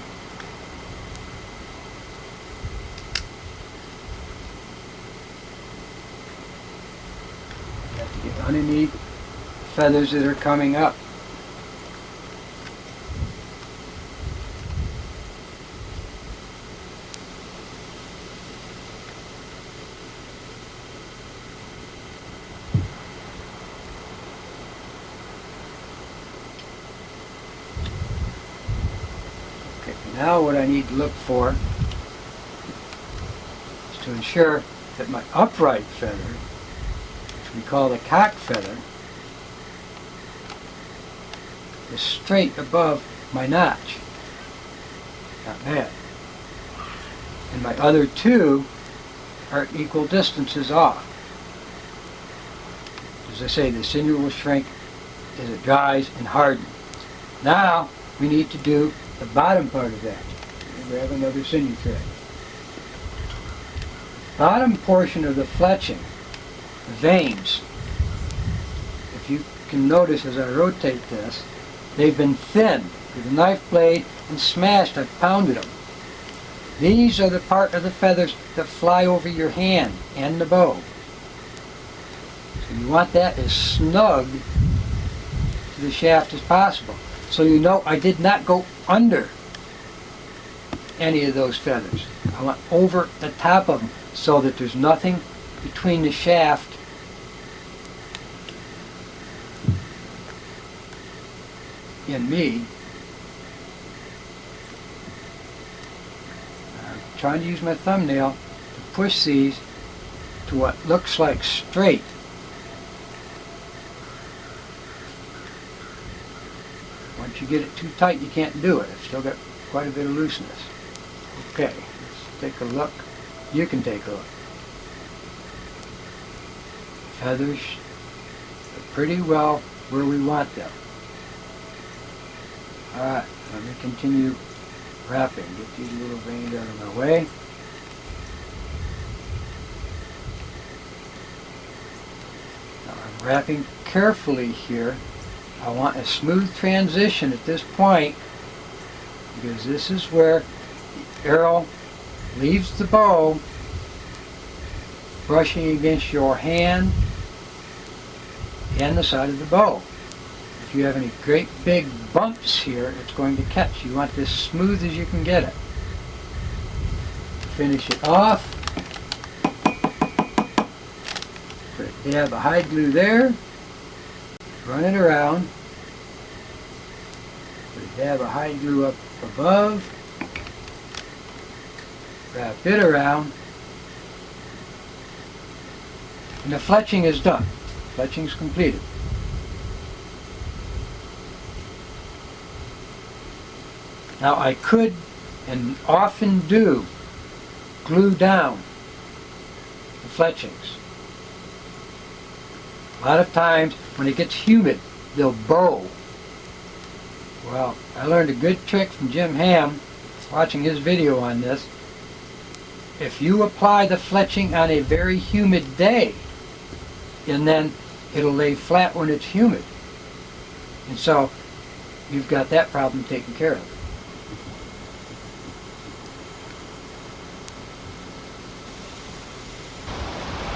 You have to get underneath feathers that are coming up. Now what I need to look for is to ensure that my upright feather, which we call the cock feather, is straight above my notch. Not bad. And my other two are equal distances off. As I say, the sinew will shrink as it dries and hardens. Now we need to do the bottom part of that. Grab another sinew thread. Bottom portion of the fletching, the veins, if you can notice as I rotate this, they've been thinned with a knife blade and smashed. I've pounded them. These are the part of the feathers that fly over your hand and the bow. So you want that as snug to the shaft as possible. So you know I did not go under any of those feathers. I went over the top of them so that there's nothing between the shaft and me. I'm trying to use my thumbnail to push these to what looks like straight. Once you get it too tight, you can't do it. It's still got quite a bit of looseness. Okay, let's take a look. You can take a look. Feathers are pretty well where we want them. Alright, let me continue wrapping. Get these little veins out of my way. Now I'm wrapping carefully here. I want a smooth transition at this point because this is where the arrow leaves the bow, brushing against your hand and the side of the bow. If you have any great big bumps here, it's going to catch. You want this smooth as you can get it. Finish it off. Put a dab of hide glue there. Run it around. Put a dab of hide glue up above. Wrap it around. And the fletching is done. Fletching is completed. Now I could, and often do, glue down the fletchings. A lot of times when it gets humid, they'll bow. Well, I learned a good trick from Jim Ham, watching his video on this. If you apply the fletching on a very humid day, and then it'll lay flat when it's humid. And so you've got that problem taken care of.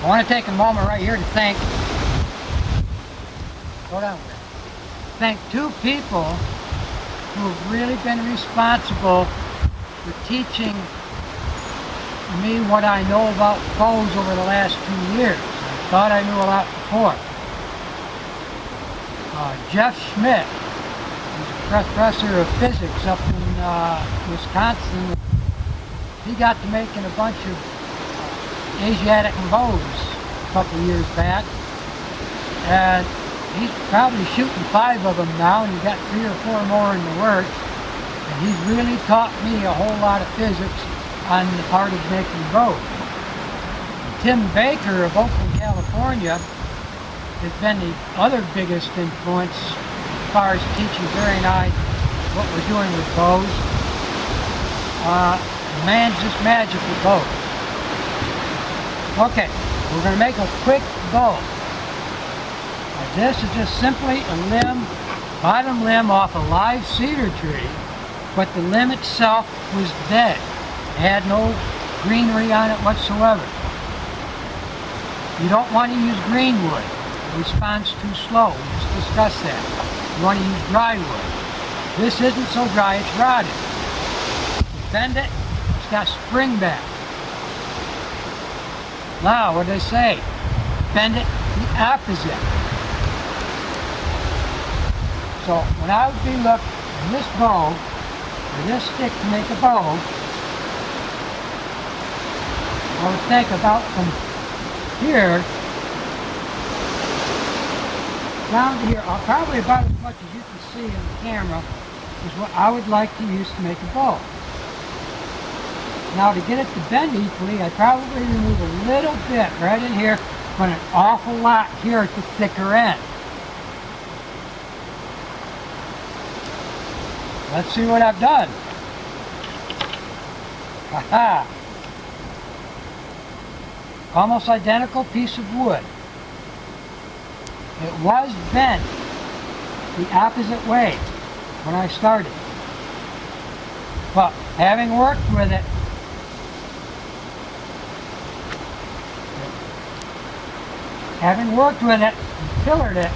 I want to take a moment right here to thank, thank two people who have really been responsible for teaching me what I know about bows over the last 2 years. I thought I knew a lot before. Jeff Schmidt, who's a professor of physics up in Wisconsin, he got to making a bunch of Asiatic bows a couple of years back, and he's probably shooting 5 of them now, and he's got 3 or 4 more in the works. And he's really taught me a whole lot of physics on the part of making bows. And Tim Baker of Oakland, California, has been the other biggest influence as far as teaching Barry and I what we're doing with bows. The man's just magic with bows. Okay, we're going to make a quick bow. This is just simply a limb, bottom limb off a live cedar tree, but the limb itself was dead. It had no greenery on it whatsoever. You don't want to use green wood. It responds too slow. We just discussed that. You want to use dry wood. This isn't so dry, it's rotted. You bend it, it's got spring back. Now, what do they say? Bend it the opposite. So when I would be looking at this bow, or this stick to make a bow, I would think about from here down to here, probably about as much as you can see in the camera, is what I would like to use to make a bow. Now to get it to bend equally, I probably remove a little bit right in here, but an awful lot here at the thicker end. Let's see what I've done. Haha! Almost identical piece of wood. It was bent the opposite way when I started. But having worked with it, and pillared it,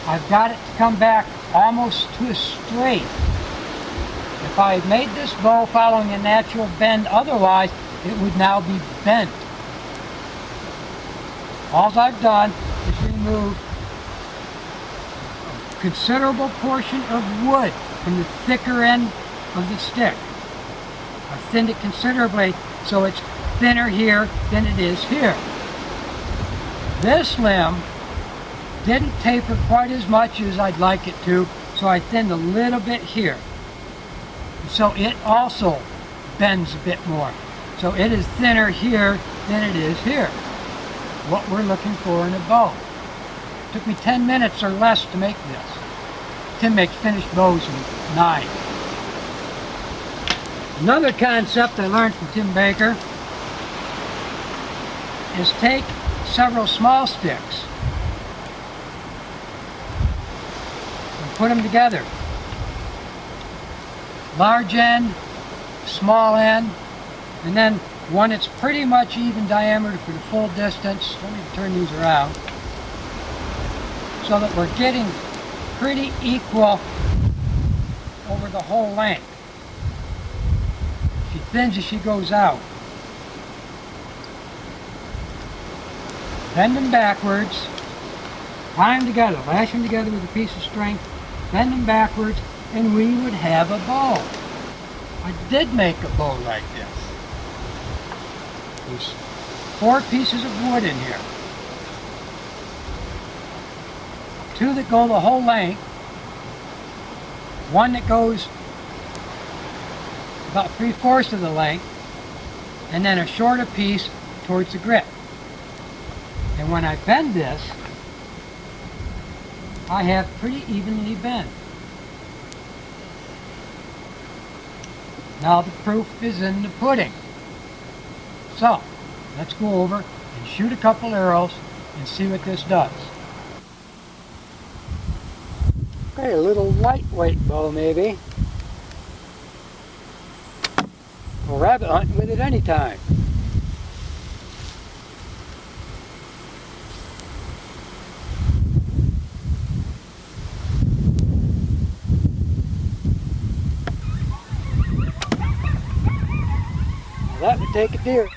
I've got it to come back almost to a straight. If I had made this bow following a natural bend otherwise, it would now be bent. All I've done is remove a considerable portion of wood from the thicker end of the stick. I've thinned it considerably so it's thinner here than it is here. This limb didn't taper quite as much as I'd like it to, so I thinned a little bit here. So it also bends a bit more. So it is thinner here than it is here. What we're looking for in a bow. It took me 10 minutes or less to make this. Tim makes finished bows in 9. Another concept I learned from Tim Baker is take several small sticks and put them together. Large end, small end, and then one that's pretty much even diameter for the full distance. Let me turn these around so that we're getting pretty equal over the whole length. She thins as she goes out. Bend them backwards, tie them together, lash them together with a piece of string, bend them backwards, and we would have a bow. I did make a bow like this. There's 4 pieces of wood in here. 2 that go the whole length, 1 that goes about 3/4 of the length, and then a shorter piece towards the grip. And when I bend this, I have pretty evenly bent. Now the proof is in the pudding. So, let's go over and shoot a couple arrows and see what this does. Okay, a little lightweight bow maybe. Go rabbit hunting with it anytime. Let me take a deer.